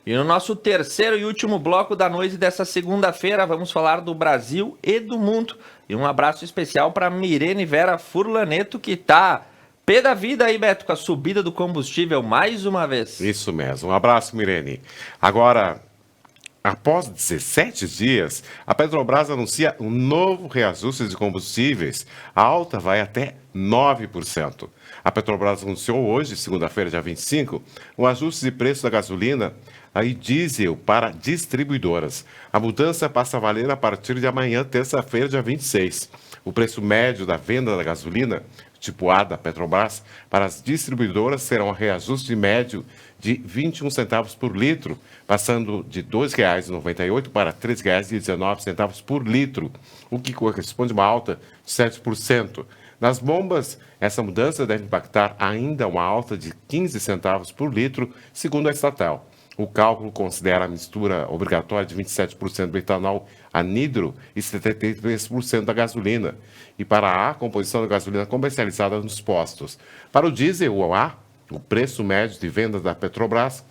E no nosso terceiro e último bloco da noite dessa segunda-feira, vamos falar do Brasil e do mundo. E um abraço especial para Mirene Vera Furlaneto, que tá pé da vida aí, Beto, com a subida do combustível mais uma vez. Isso mesmo. Um abraço, Mirene. Agora, após 17 dias, a Petrobras anuncia um novo reajuste de combustíveis. A alta vai até 9%. A Petrobras anunciou hoje, segunda-feira, dia 25, um ajuste de preço da gasolina e diesel para distribuidoras. A mudança passa a valer a partir de amanhã, terça-feira, dia 26. O preço médio da venda da gasolina, tipo A da Petrobras, para as distribuidoras será um reajuste médio de 21 centavos por litro, passando de R$ 2,98 para R$ 3,19 por litro, o que corresponde a uma alta de 7%. Nas bombas, essa mudança deve impactar ainda uma alta de 15 centavos por litro, segundo a estatal. O cálculo considera a mistura obrigatória de 27% do etanol anidro e 73% da gasolina. E para a composição da gasolina comercializada nos postos. Para o diesel, o A, o preço médio de venda da Petrobras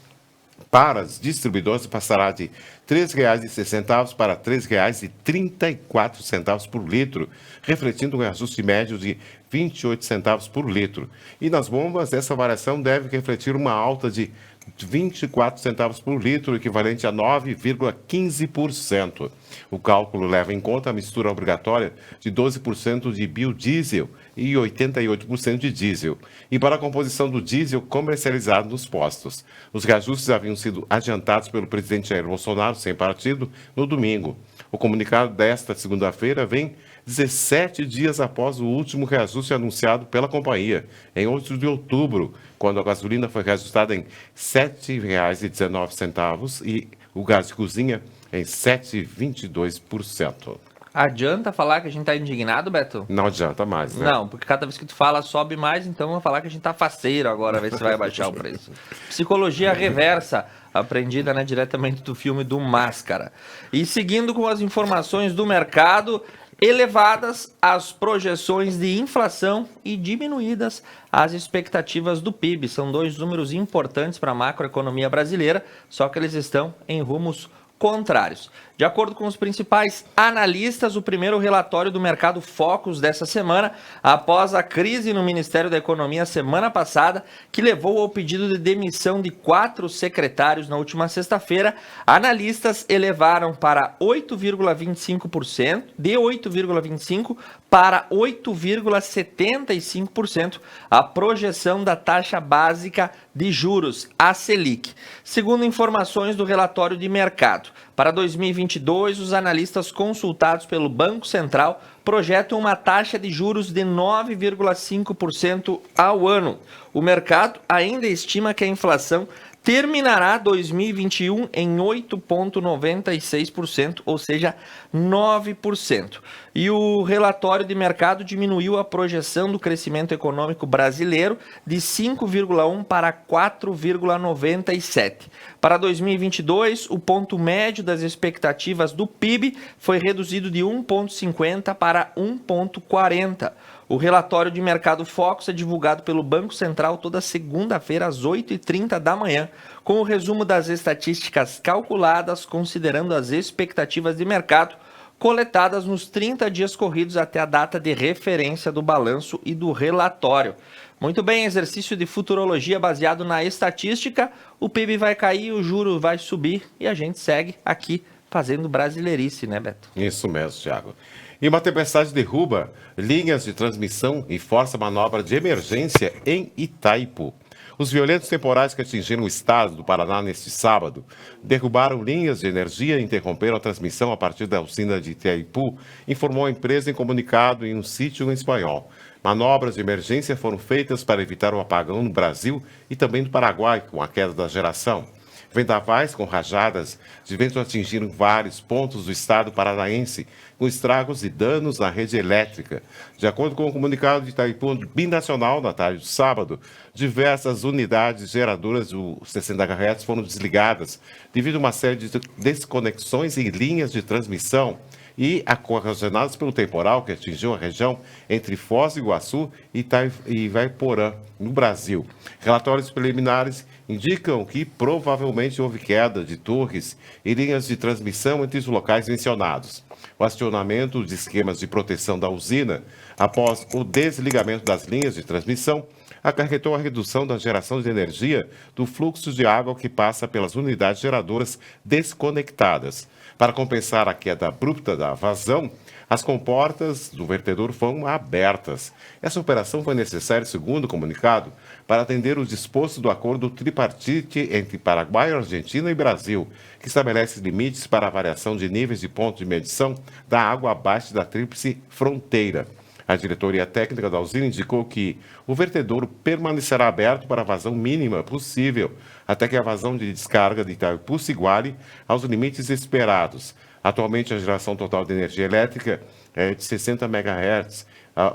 para as distribuidoras passará de R$ 3,06 para R$ 3,34 por litro, refletindo um reajuste médio de 28 centavos por litro. E nas bombas, essa variação deve refletir uma alta de 24 centavos por litro, equivalente a 9,15%. O cálculo leva em conta a mistura obrigatória de 12% de biodiesel e 88% de diesel. E para a composição do diesel comercializado nos postos. Os reajustes haviam sido adiantados pelo presidente Jair Bolsonaro, sem partido, no domingo. O comunicado desta segunda-feira vem 17 dias após o último reajuste anunciado pela companhia, em 8 de outubro, quando a gasolina foi reajustada em R$ 7,19 e o gás de cozinha em 7,22%. Adianta falar que a gente tá indignado, Beto? Não adianta mais, né? Não, porque cada vez que tu fala sobe mais, então vamos falar que a gente tá faceiro agora, ver se vai baixar o preço. Psicologia reversa, aprendida, né, diretamente do filme do Máscara. E seguindo com as informações do mercado, elevadas as projeções de inflação e diminuídas as expectativas do PIB. São dois números importantes para a macroeconomia brasileira, só que eles estão em rumos contrários. De acordo com os principais analistas, o primeiro relatório do mercado Focus dessa semana, após a crise no Ministério da Economia semana passada, que levou ao pedido de demissão de 4 secretários na última sexta-feira, analistas elevaram para 8,25%, de 8,25% para 8,75% a projeção da taxa básica de juros, a Selic. Segundo informações do relatório de mercado, para 2022, os analistas consultados pelo Banco Central projetam uma taxa de juros de 9,5% ao ano. O mercado ainda estima que a inflação terminará 2021 em 8,96%, ou seja, 9%. E o relatório de mercado diminuiu a projeção do crescimento econômico brasileiro de 5,1% para 4,97%. Para 2022, o ponto médio das expectativas do PIB foi reduzido de 1,50% para 1,40%. O relatório de mercado Focus é divulgado pelo Banco Central toda segunda-feira às 8h30 da manhã, com o resumo das estatísticas calculadas considerando as expectativas de mercado coletadas nos 30 dias corridos até a data de referência do balanço e do relatório. Muito bem, exercício de futurologia baseado na estatística, o PIB vai cair, o juro vai subir e a gente segue aqui fazendo brasileirice, né, Beto? Isso mesmo, Thiago. E uma tempestade derruba linhas de transmissão e força manobra de emergência em Itaipu. Os violentos temporais que atingiram o estado do Paraná neste sábado derrubaram linhas de energia e interromperam a transmissão a partir da usina de Itaipu, informou a empresa em comunicado em um sítio em espanhol. Manobras de emergência foram feitas para evitar o apagão no Brasil e também no Paraguai, com a queda da geração. Vendavais com rajadas de vento atingiram vários pontos do estado paranaense, com estragos e danos na rede elétrica. De acordo com o comunicado de Itaipu Binacional, na tarde de sábado, diversas unidades geradoras de 60 kHz foram desligadas devido a uma série de desconexões em linhas de transmissão e ocasionadas pelo temporal que atingiu a região entre Foz do Iguaçu e Itaiporã, no Brasil. Relatórios preliminares indicam que provavelmente houve queda de torres e linhas de transmissão entre os locais mencionados. O acionamento de esquemas de proteção da usina após o desligamento das linhas de transmissão acarretou a redução da geração de energia do fluxo de água que passa pelas unidades geradoras desconectadas. Para compensar a queda abrupta da vazão, as comportas do vertedor foram abertas. Essa operação foi necessária, segundo o comunicado, para atender o disposto do acordo tripartite entre Paraguai, Argentina e Brasil, que estabelece limites para a variação de níveis de ponto de medição da água abaixo da tríplice fronteira. A diretoria técnica da usina indicou que o vertedouro permanecerá aberto para a vazão mínima possível, até que a vazão de descarga de Itaipu se iguale aos limites esperados. Atualmente, a geração total de energia elétrica é de 60 MHz,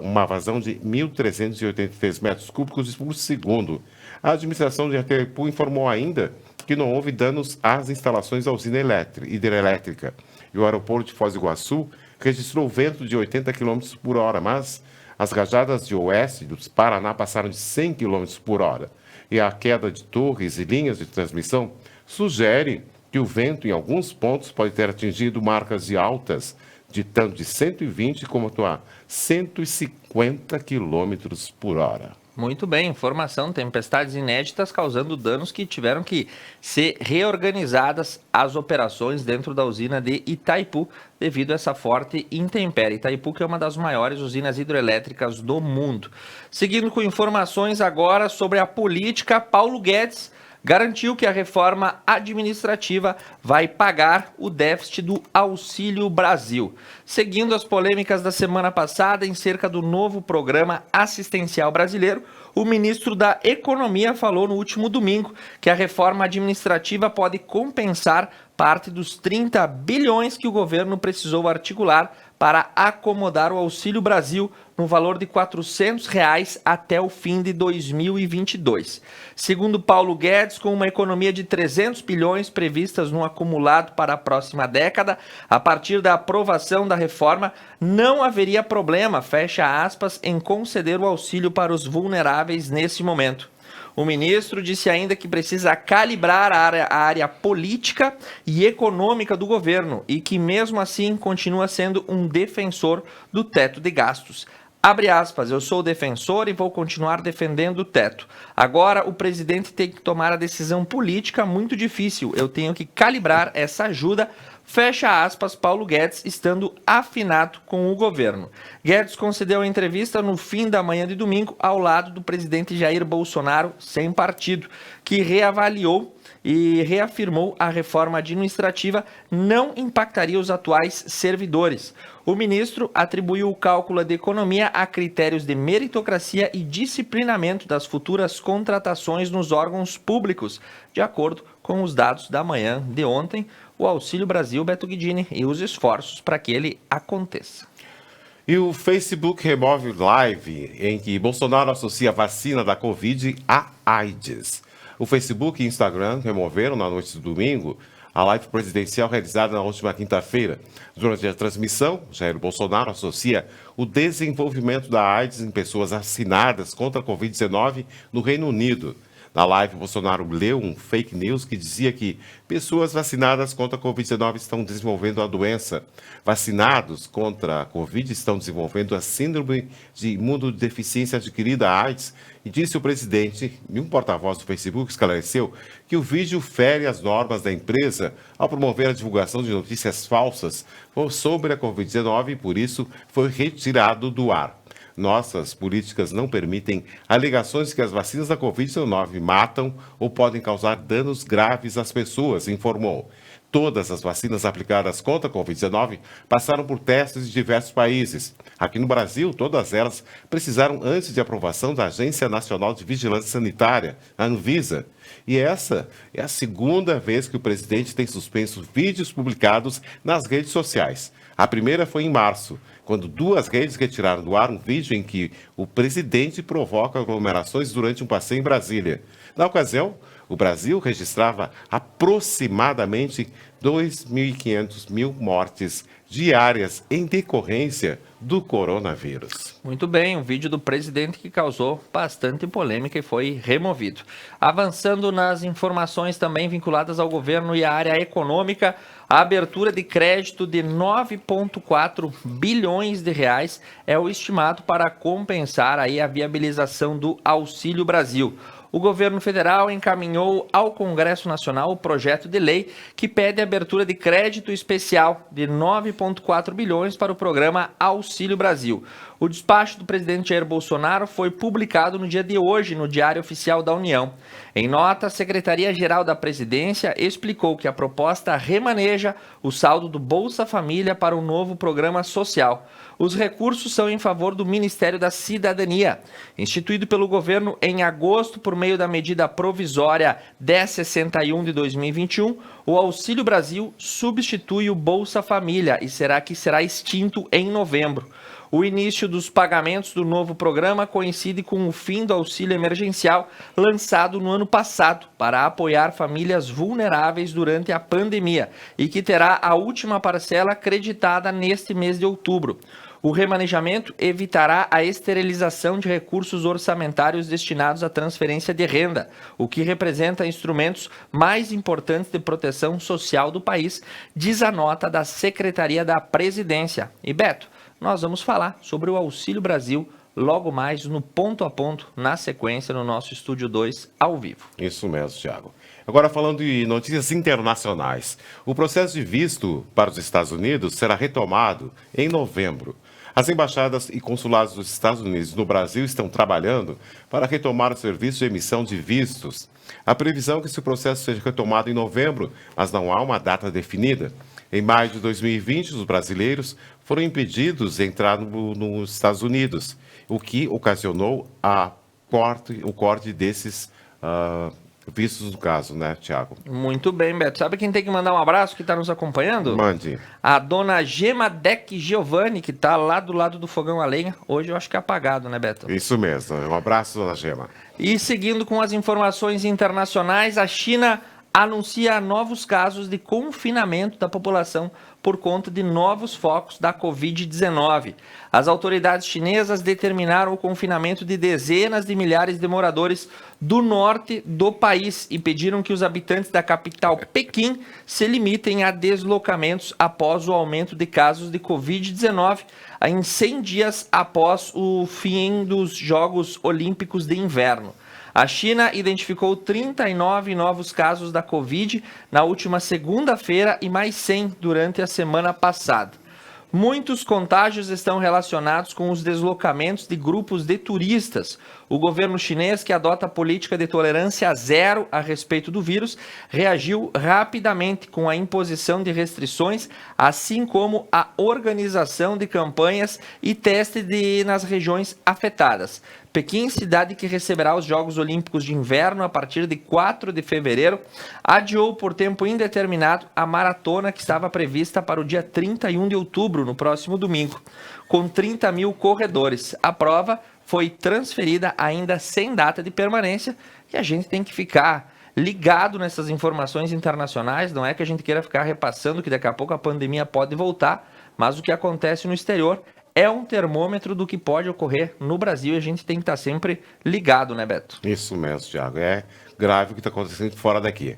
uma vazão de 1.383 metros cúbicos por segundo. A administração de Itaipu informou ainda que não houve danos às instalações da usina hidrelétrica. E o aeroporto de Foz do Iguaçu registrou vento de 80 km por hora, mas as rajadas de oeste do Paraná passaram de 100 km por hora. E a queda de torres e linhas de transmissão sugere que o vento, em alguns pontos, pode ter atingido marcas de altas de tanto de 120 como a 150 km por hora. Muito bem, informação, tempestades inéditas causando danos que tiveram que ser reorganizadas as operações dentro da usina de Itaipu devido a essa forte intempérie. Itaipu, que é uma das maiores usinas hidrelétricas do mundo. Seguindo com informações agora sobre a política, Paulo Guedes garantiu que a reforma administrativa vai pagar o déficit do Auxílio Brasil. Seguindo as polêmicas da semana passada em cerca do novo programa assistencial brasileiro, o ministro da Economia falou no último domingo que a reforma administrativa pode compensar parte dos 30 bilhões que o governo precisou articular para acomodar o Auxílio Brasil no valor de R$ 400 até o fim de 2022. Segundo Paulo Guedes, com uma economia de 300 bilhões previstas no acumulado para a próxima década, a partir da aprovação da reforma, não haveria problema, fecha aspas, em conceder o auxílio para os vulneráveis nesse momento. O ministro disse ainda que precisa calibrar a área política e econômica do governo e que, mesmo assim, continua sendo um defensor do teto de gastos. Abre aspas, eu sou defensor e vou continuar defendendo o teto. Agora o presidente tem que tomar a decisão política muito difícil. Eu tenho que calibrar essa ajuda. Fecha aspas, Paulo Guedes, estando afinado com o governo. Guedes concedeu a entrevista no fim da manhã de domingo ao lado do presidente Jair Bolsonaro, sem partido, que reavaliou e reafirmou a reforma administrativa não impactaria os atuais servidores. O ministro atribuiu o cálculo de economia a critérios de meritocracia e disciplinamento das futuras contratações nos órgãos públicos, de acordo com os dados da manhã de ontem, o Auxílio Brasil, Beto Guidini, e os esforços para que ele aconteça. E o Facebook remove live em que Bolsonaro associa a vacina da Covid à AIDS. O Facebook e Instagram removeram na noite do domingo a live presidencial realizada na última quinta-feira. Durante a transmissão, Jair Bolsonaro associa o desenvolvimento da AIDS em pessoas vacinadas contra a Covid-19 no Reino Unido. Na live, Bolsonaro leu um fake news que dizia que pessoas vacinadas contra a Covid-19 estão desenvolvendo a doença. Vacinados contra a Covid estão desenvolvendo a síndrome de imunodeficiência adquirida, a AIDS, e disse o presidente, e um porta-voz do Facebook esclareceu que o vídeo fere as normas da empresa ao promover a divulgação de notícias falsas sobre a Covid-19 e, por isso, foi retirado do ar. Nossas políticas não permitem alegações que as vacinas da Covid-19 matam ou podem causar danos graves às pessoas, informou. Todas as vacinas aplicadas contra a Covid-19 passaram por testes em diversos países. Aqui no Brasil, todas elas precisaram antes de aprovação da Agência Nacional de Vigilância Sanitária, a Anvisa. E essa é a segunda vez que o presidente tem suspenso vídeos publicados nas redes sociais. A primeira foi em março, quando duas redes retiraram do ar um vídeo em que o presidente provoca aglomerações durante um passeio em Brasília. Na ocasião, o Brasil registrava aproximadamente 2.500 mortes diárias em decorrência do coronavírus. Muito bem, um vídeo do presidente que causou bastante polêmica e foi removido. Avançando nas informações também vinculadas ao governo e à área econômica, a abertura de crédito de 9,4 bilhões de reais é o estimado para compensar aí a viabilização do Auxílio Brasil. O governo federal encaminhou ao Congresso Nacional o projeto de lei que pede a abertura de crédito especial de 9,4 bilhões para o programa Auxílio Brasil. O despacho do presidente Jair Bolsonaro foi publicado no dia de hoje no Diário Oficial da União. Em nota, a Secretaria-Geral da Presidência explicou que a proposta remaneja o saldo do Bolsa Família para o novo programa social. Os recursos são em favor do Ministério da Cidadania. Instituído pelo governo em agosto por meio da medida provisória 1061 de 2021, o Auxílio Brasil substitui o Bolsa Família e será extinto em novembro. O início dos pagamentos do novo programa coincide com o fim do auxílio emergencial lançado no ano passado para apoiar famílias vulneráveis durante a pandemia e que terá a última parcela acreditada neste mês de outubro. O remanejamento evitará a esterilização de recursos orçamentários destinados à transferência de renda, o que representa instrumentos mais importantes de proteção social do país, diz a nota da Secretaria da Presidência. E Beto, nós vamos falar sobre o Auxílio Brasil logo mais no Ponto a Ponto, na sequência, no nosso Estúdio 2, ao vivo. Isso mesmo, Thiago. Agora, falando de notícias internacionais. O processo de visto para os Estados Unidos será retomado em novembro. As embaixadas e consulados dos Estados Unidos no Brasil estão trabalhando para retomar o serviço de emissão de vistos. A previsão é que esse processo seja retomado em novembro, mas não há uma data definida. Em maio de 2020, os brasileiros foram impedidos de entrar nos Estados Unidos, o que ocasionou o corte desses vistos no caso, né, Thiago? Muito bem, Beto. Sabe quem tem que mandar um abraço que está nos acompanhando? Mande. A dona Gema Deck Giovanni, que está lá do lado do fogão a lenha. Hoje eu acho que é apagado, né, Beto? Isso mesmo. Um abraço, dona Gema. E seguindo com as informações internacionais, a China anuncia novos casos de confinamento da população por conta de novos focos da Covid-19. As autoridades chinesas determinaram o confinamento de dezenas de milhares de moradores do norte do país e pediram que os habitantes da capital Pequim se limitem a deslocamentos após o aumento de casos de Covid-19 em 100 dias após o fim dos Jogos Olímpicos de Inverno. A China identificou 39 novos casos da Covid na última segunda-feira e mais 100 durante a semana passada. Muitos contágios estão relacionados com os deslocamentos de grupos de turistas. O governo chinês, que adota a política de tolerância zero a respeito do vírus, reagiu rapidamente com a imposição de restrições, assim como a organização de campanhas e testes nas regiões afetadas. Pequim, cidade que receberá os Jogos Olímpicos de Inverno a partir de 4 de fevereiro, adiou por tempo indeterminado a maratona que estava prevista para o dia 31 de outubro, no próximo domingo, com 30 mil corredores. A prova foi transferida ainda sem data de permanência e a gente tem que ficar ligado nessas informações internacionais. Não é que a gente queira ficar repassando que daqui a pouco a pandemia pode voltar, mas o que acontece no exterior é um termômetro do que pode ocorrer no Brasil e a gente tem que estar sempre ligado, né, Beto? Isso mesmo, Thiago. É grave o que está acontecendo fora daqui.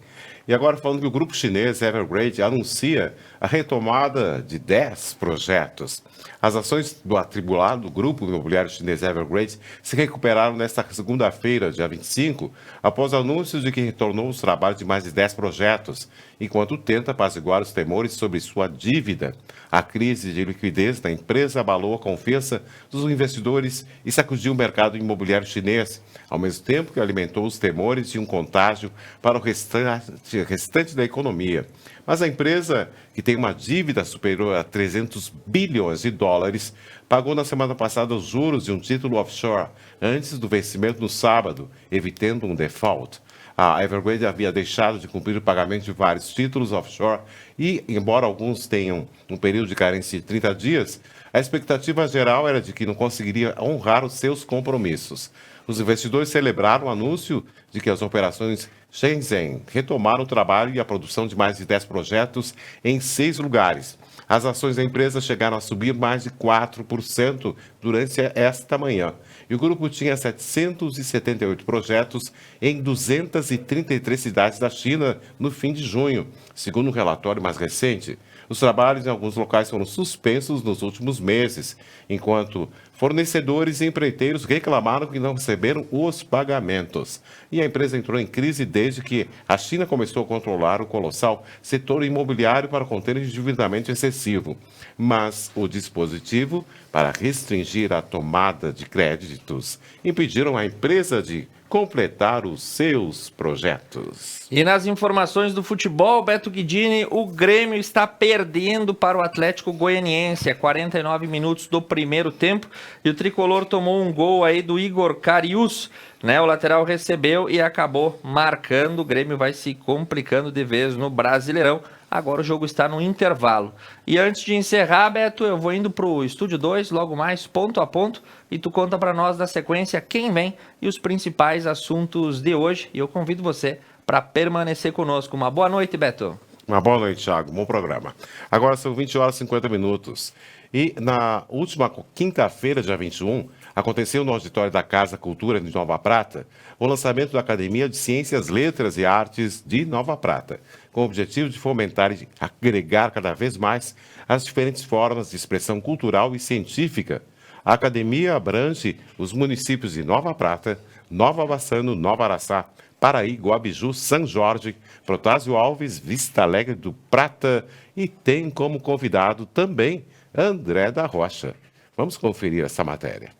E agora falando que o grupo chinês Evergrande anuncia a retomada de 10 projetos. As ações do atribulado grupo imobiliário chinês Evergrande se recuperaram nesta segunda-feira, dia 25, após anúncios de que retornou os trabalhos de mais de 10 projetos, enquanto tenta apaziguar os temores sobre sua dívida. A crise de liquidez da empresa abalou a confiança dos investidores e sacudiu o mercado imobiliário chinês, ao mesmo tempo que alimentou os temores de um contágio para o restante da economia. Mas a empresa, que tem uma dívida superior a 300 bilhões de dólares, pagou na semana passada os juros de um título offshore antes do vencimento no sábado, evitando um default. A Evergrande havia deixado de cumprir o pagamento de vários títulos offshore e, embora alguns tenham um período de carência de 30 dias, a expectativa geral era de que não conseguiria honrar os seus compromissos. Os investidores celebraram o anúncio de que as operações Shenzhen retomaram o trabalho e a produção de mais de 10 projetos em 6 lugares. As ações da empresa chegaram a subir mais de 4% durante esta manhã. E o grupo tinha 778 projetos em 233 cidades da China no fim de junho, segundo um relatório mais recente. Os trabalhos em alguns locais foram suspensos nos últimos meses, enquanto fornecedores e empreiteiros reclamaram que não receberam os pagamentos. E a empresa entrou em crise desde que a China começou a controlar o colossal setor imobiliário para conter o endividamento excessivo. Mas o dispositivo para restringir a tomada de créditos impediram a empresa de completar os seus projetos. E nas informações do futebol, Beto Guidini, o Grêmio está perdendo para o Atlético Goianiense a 49 minutos do primeiro tempo e o tricolor tomou um gol aí do Igor Carius, né? O lateral recebeu e acabou marcando. O Grêmio vai se complicando de vez no Brasileirão. Agora o jogo está no intervalo. E antes de encerrar, Beto, eu vou indo para o Estúdio 2, logo mais, ponto a ponto, e tu conta para nós da sequência quem vem e os principais assuntos de hoje. E eu convido você para permanecer conosco. Uma boa noite, Beto. Uma boa noite, Thiago. Bom programa. Agora são 20 horas e 50 minutos. E na última quinta-feira, dia 21, aconteceu no auditório da Casa Cultura de Nova Prata o lançamento da Academia de Ciências, Letras e Artes de Nova Prata, com o objetivo de fomentar e agregar cada vez mais as diferentes formas de expressão cultural e científica. A academia abrange os municípios de Nova Prata, Nova Bassano, Nova Araçá, Paraí, Guabiju, São Jorge, Protásio Alves, Vista Alegre do Prata e tem como convidado também André da Rocha. Vamos conferir essa matéria.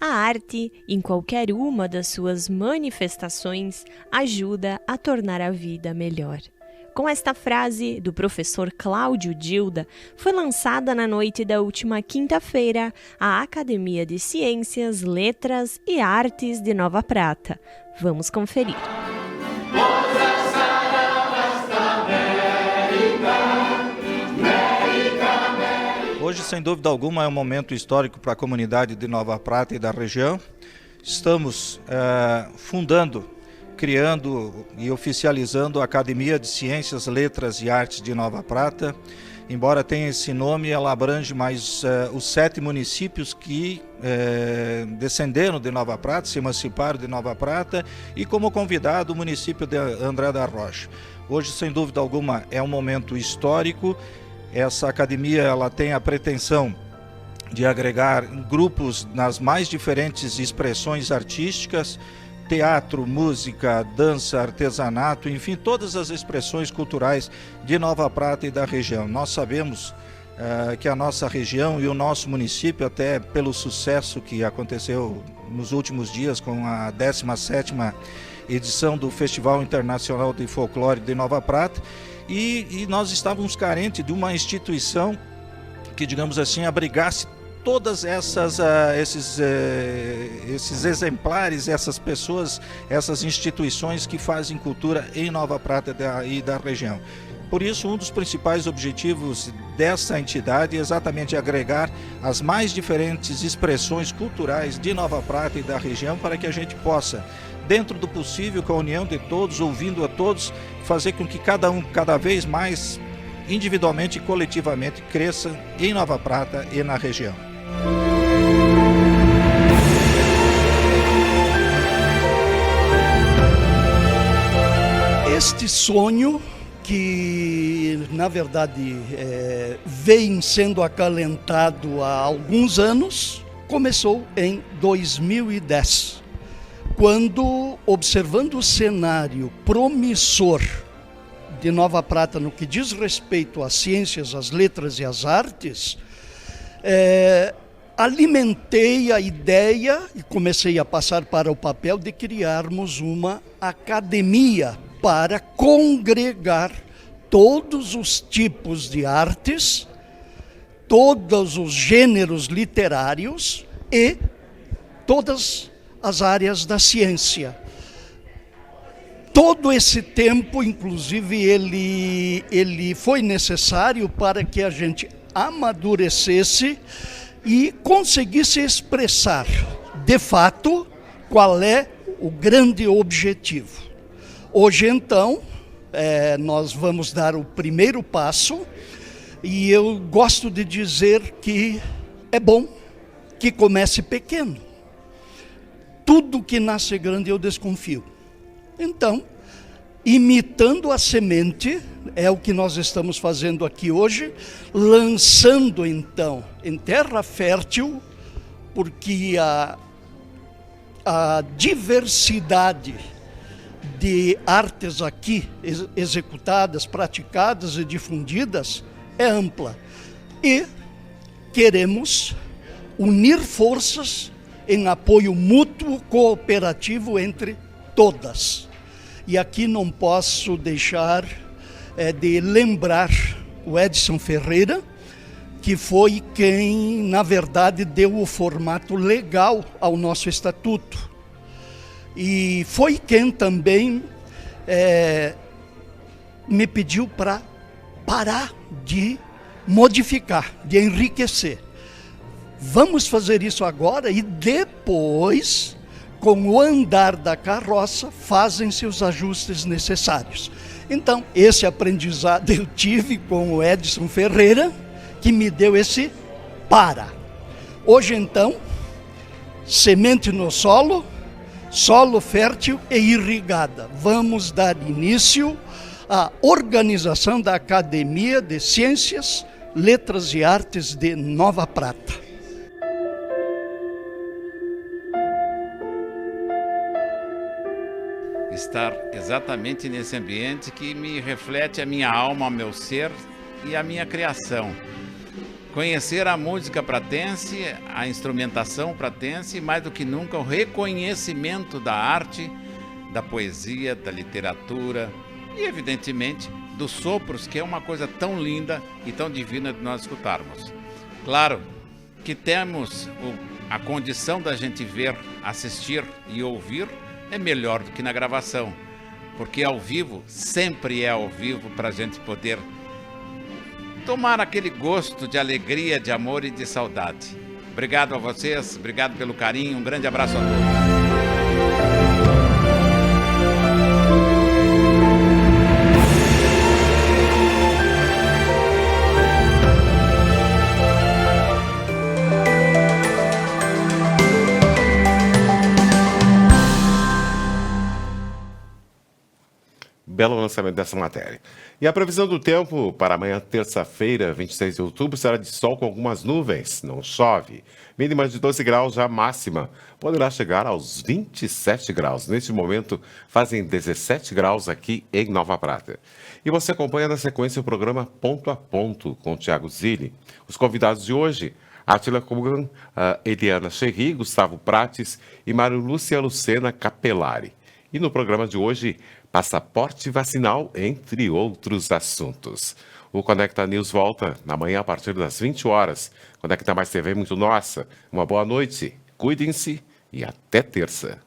A arte, em qualquer uma das suas manifestações, ajuda a tornar a vida melhor. Com esta frase do professor Cláudio Dilda, foi lançada na noite da última quinta-feira a Academia de Ciências, Letras e Artes de Nova Prata. Vamos conferir. Hoje, sem dúvida alguma, é um momento histórico para a comunidade de Nova Prata e da região. Estamos criando e oficializando a Academia de Ciências, Letras e Artes de Nova Prata. Embora tenha esse nome, ela abrange mais os 7 municípios que descenderam de Nova Prata, se emanciparam de Nova Prata, e como convidado o município de André da Rocha. Hoje, sem dúvida alguma, é um momento histórico. Essa academia ela tem a pretensão de agregar grupos nas mais diferentes expressões artísticas, teatro, música, dança, artesanato, enfim, todas as expressões culturais de Nova Prata e da região. Nós sabemos que a nossa região e o nosso município, até pelo sucesso que aconteceu nos últimos dias com a 17ª edição do Festival Internacional de Folclore de Nova Prata, e nós estávamos carentes de uma instituição que, digamos assim, abrigasse todas esses exemplares, essas pessoas, essas instituições que fazem cultura em Nova Prata e da região. Por isso, um dos principais objetivos dessa entidade é exatamente agregar as mais diferentes expressões culturais de Nova Prata e da região para que a gente possa, dentro do possível, com a união de todos, ouvindo a todos, fazer com que cada um, cada vez mais, individualmente e coletivamente, cresça em Nova Prata e na região. Este sonho, que na verdade vem sendo acalentado há alguns anos, começou em 2010. Quando, observando o cenário promissor de Nova Prata no que diz respeito às ciências, às letras e às artes, alimentei a ideia e comecei a passar para o papel de criarmos uma academia para congregar todos os tipos de artes, todos os gêneros literários e todas as áreas da ciência. Todo esse tempo, inclusive, ele foi necessário para que a gente amadurecesse e conseguisse expressar, de fato, qual é o grande objetivo. Hoje, então, nós vamos dar o primeiro passo e eu gosto de dizer que é bom que comece pequeno. Tudo que nasce grande eu desconfio. Então, imitando a semente, é o que nós estamos fazendo aqui hoje, lançando então em terra fértil, porque a diversidade de artes aqui executadas, praticadas e difundidas é ampla. E queremos unir forças em apoio mútuo, cooperativo entre todas. E aqui não posso deixar de lembrar o Edson Ferreira, que foi quem, na verdade, deu o formato legal ao nosso estatuto. E foi quem também me pediu para parar de modificar, de enriquecer. Vamos fazer isso agora e depois, com o andar da carroça, fazem-se os ajustes necessários. Então, esse aprendizado eu tive com o Edson Ferreira, que me deu esse para. Hoje, então, semente no solo, solo fértil e irrigada. Vamos dar início à organização da Academia de Ciências, Letras e Artes de Nova Prata. Estar exatamente nesse ambiente que me reflete a minha alma, o meu ser e a minha criação. Conhecer a música pratense, a instrumentação pratense e, mais do que nunca, o reconhecimento da arte, da poesia, da literatura e, evidentemente, dos sopros, que é uma coisa tão linda e tão divina de nós escutarmos. Claro que temos a condição da gente ver, assistir e ouvir, é melhor do que na gravação, porque ao vivo sempre é ao vivo para a gente poder tomar aquele gosto de alegria, de amor e de saudade. Obrigado a vocês, obrigado pelo carinho, um grande abraço a todos. Belo lançamento dessa matéria. E a previsão do tempo para amanhã, terça-feira, 26 de outubro, será de sol com algumas nuvens, não chove. Mínima de 12 graus, já máxima poderá chegar aos 27 graus. Neste momento, fazem 17 graus aqui em Nova Prata. E você acompanha na sequência o programa Ponto a Ponto com Tiago Zilli. Os convidados de hoje, Átila Kogan, Eliana Cherry, Gustavo Prates e Mário Lúcia Lucena Capelari. E no programa de hoje, passaporte vacinal, entre outros assuntos. O Conecta News volta amanhã a partir das 20 horas. Conecta Mais TV muito nossa. Uma boa noite, cuidem-se e até terça.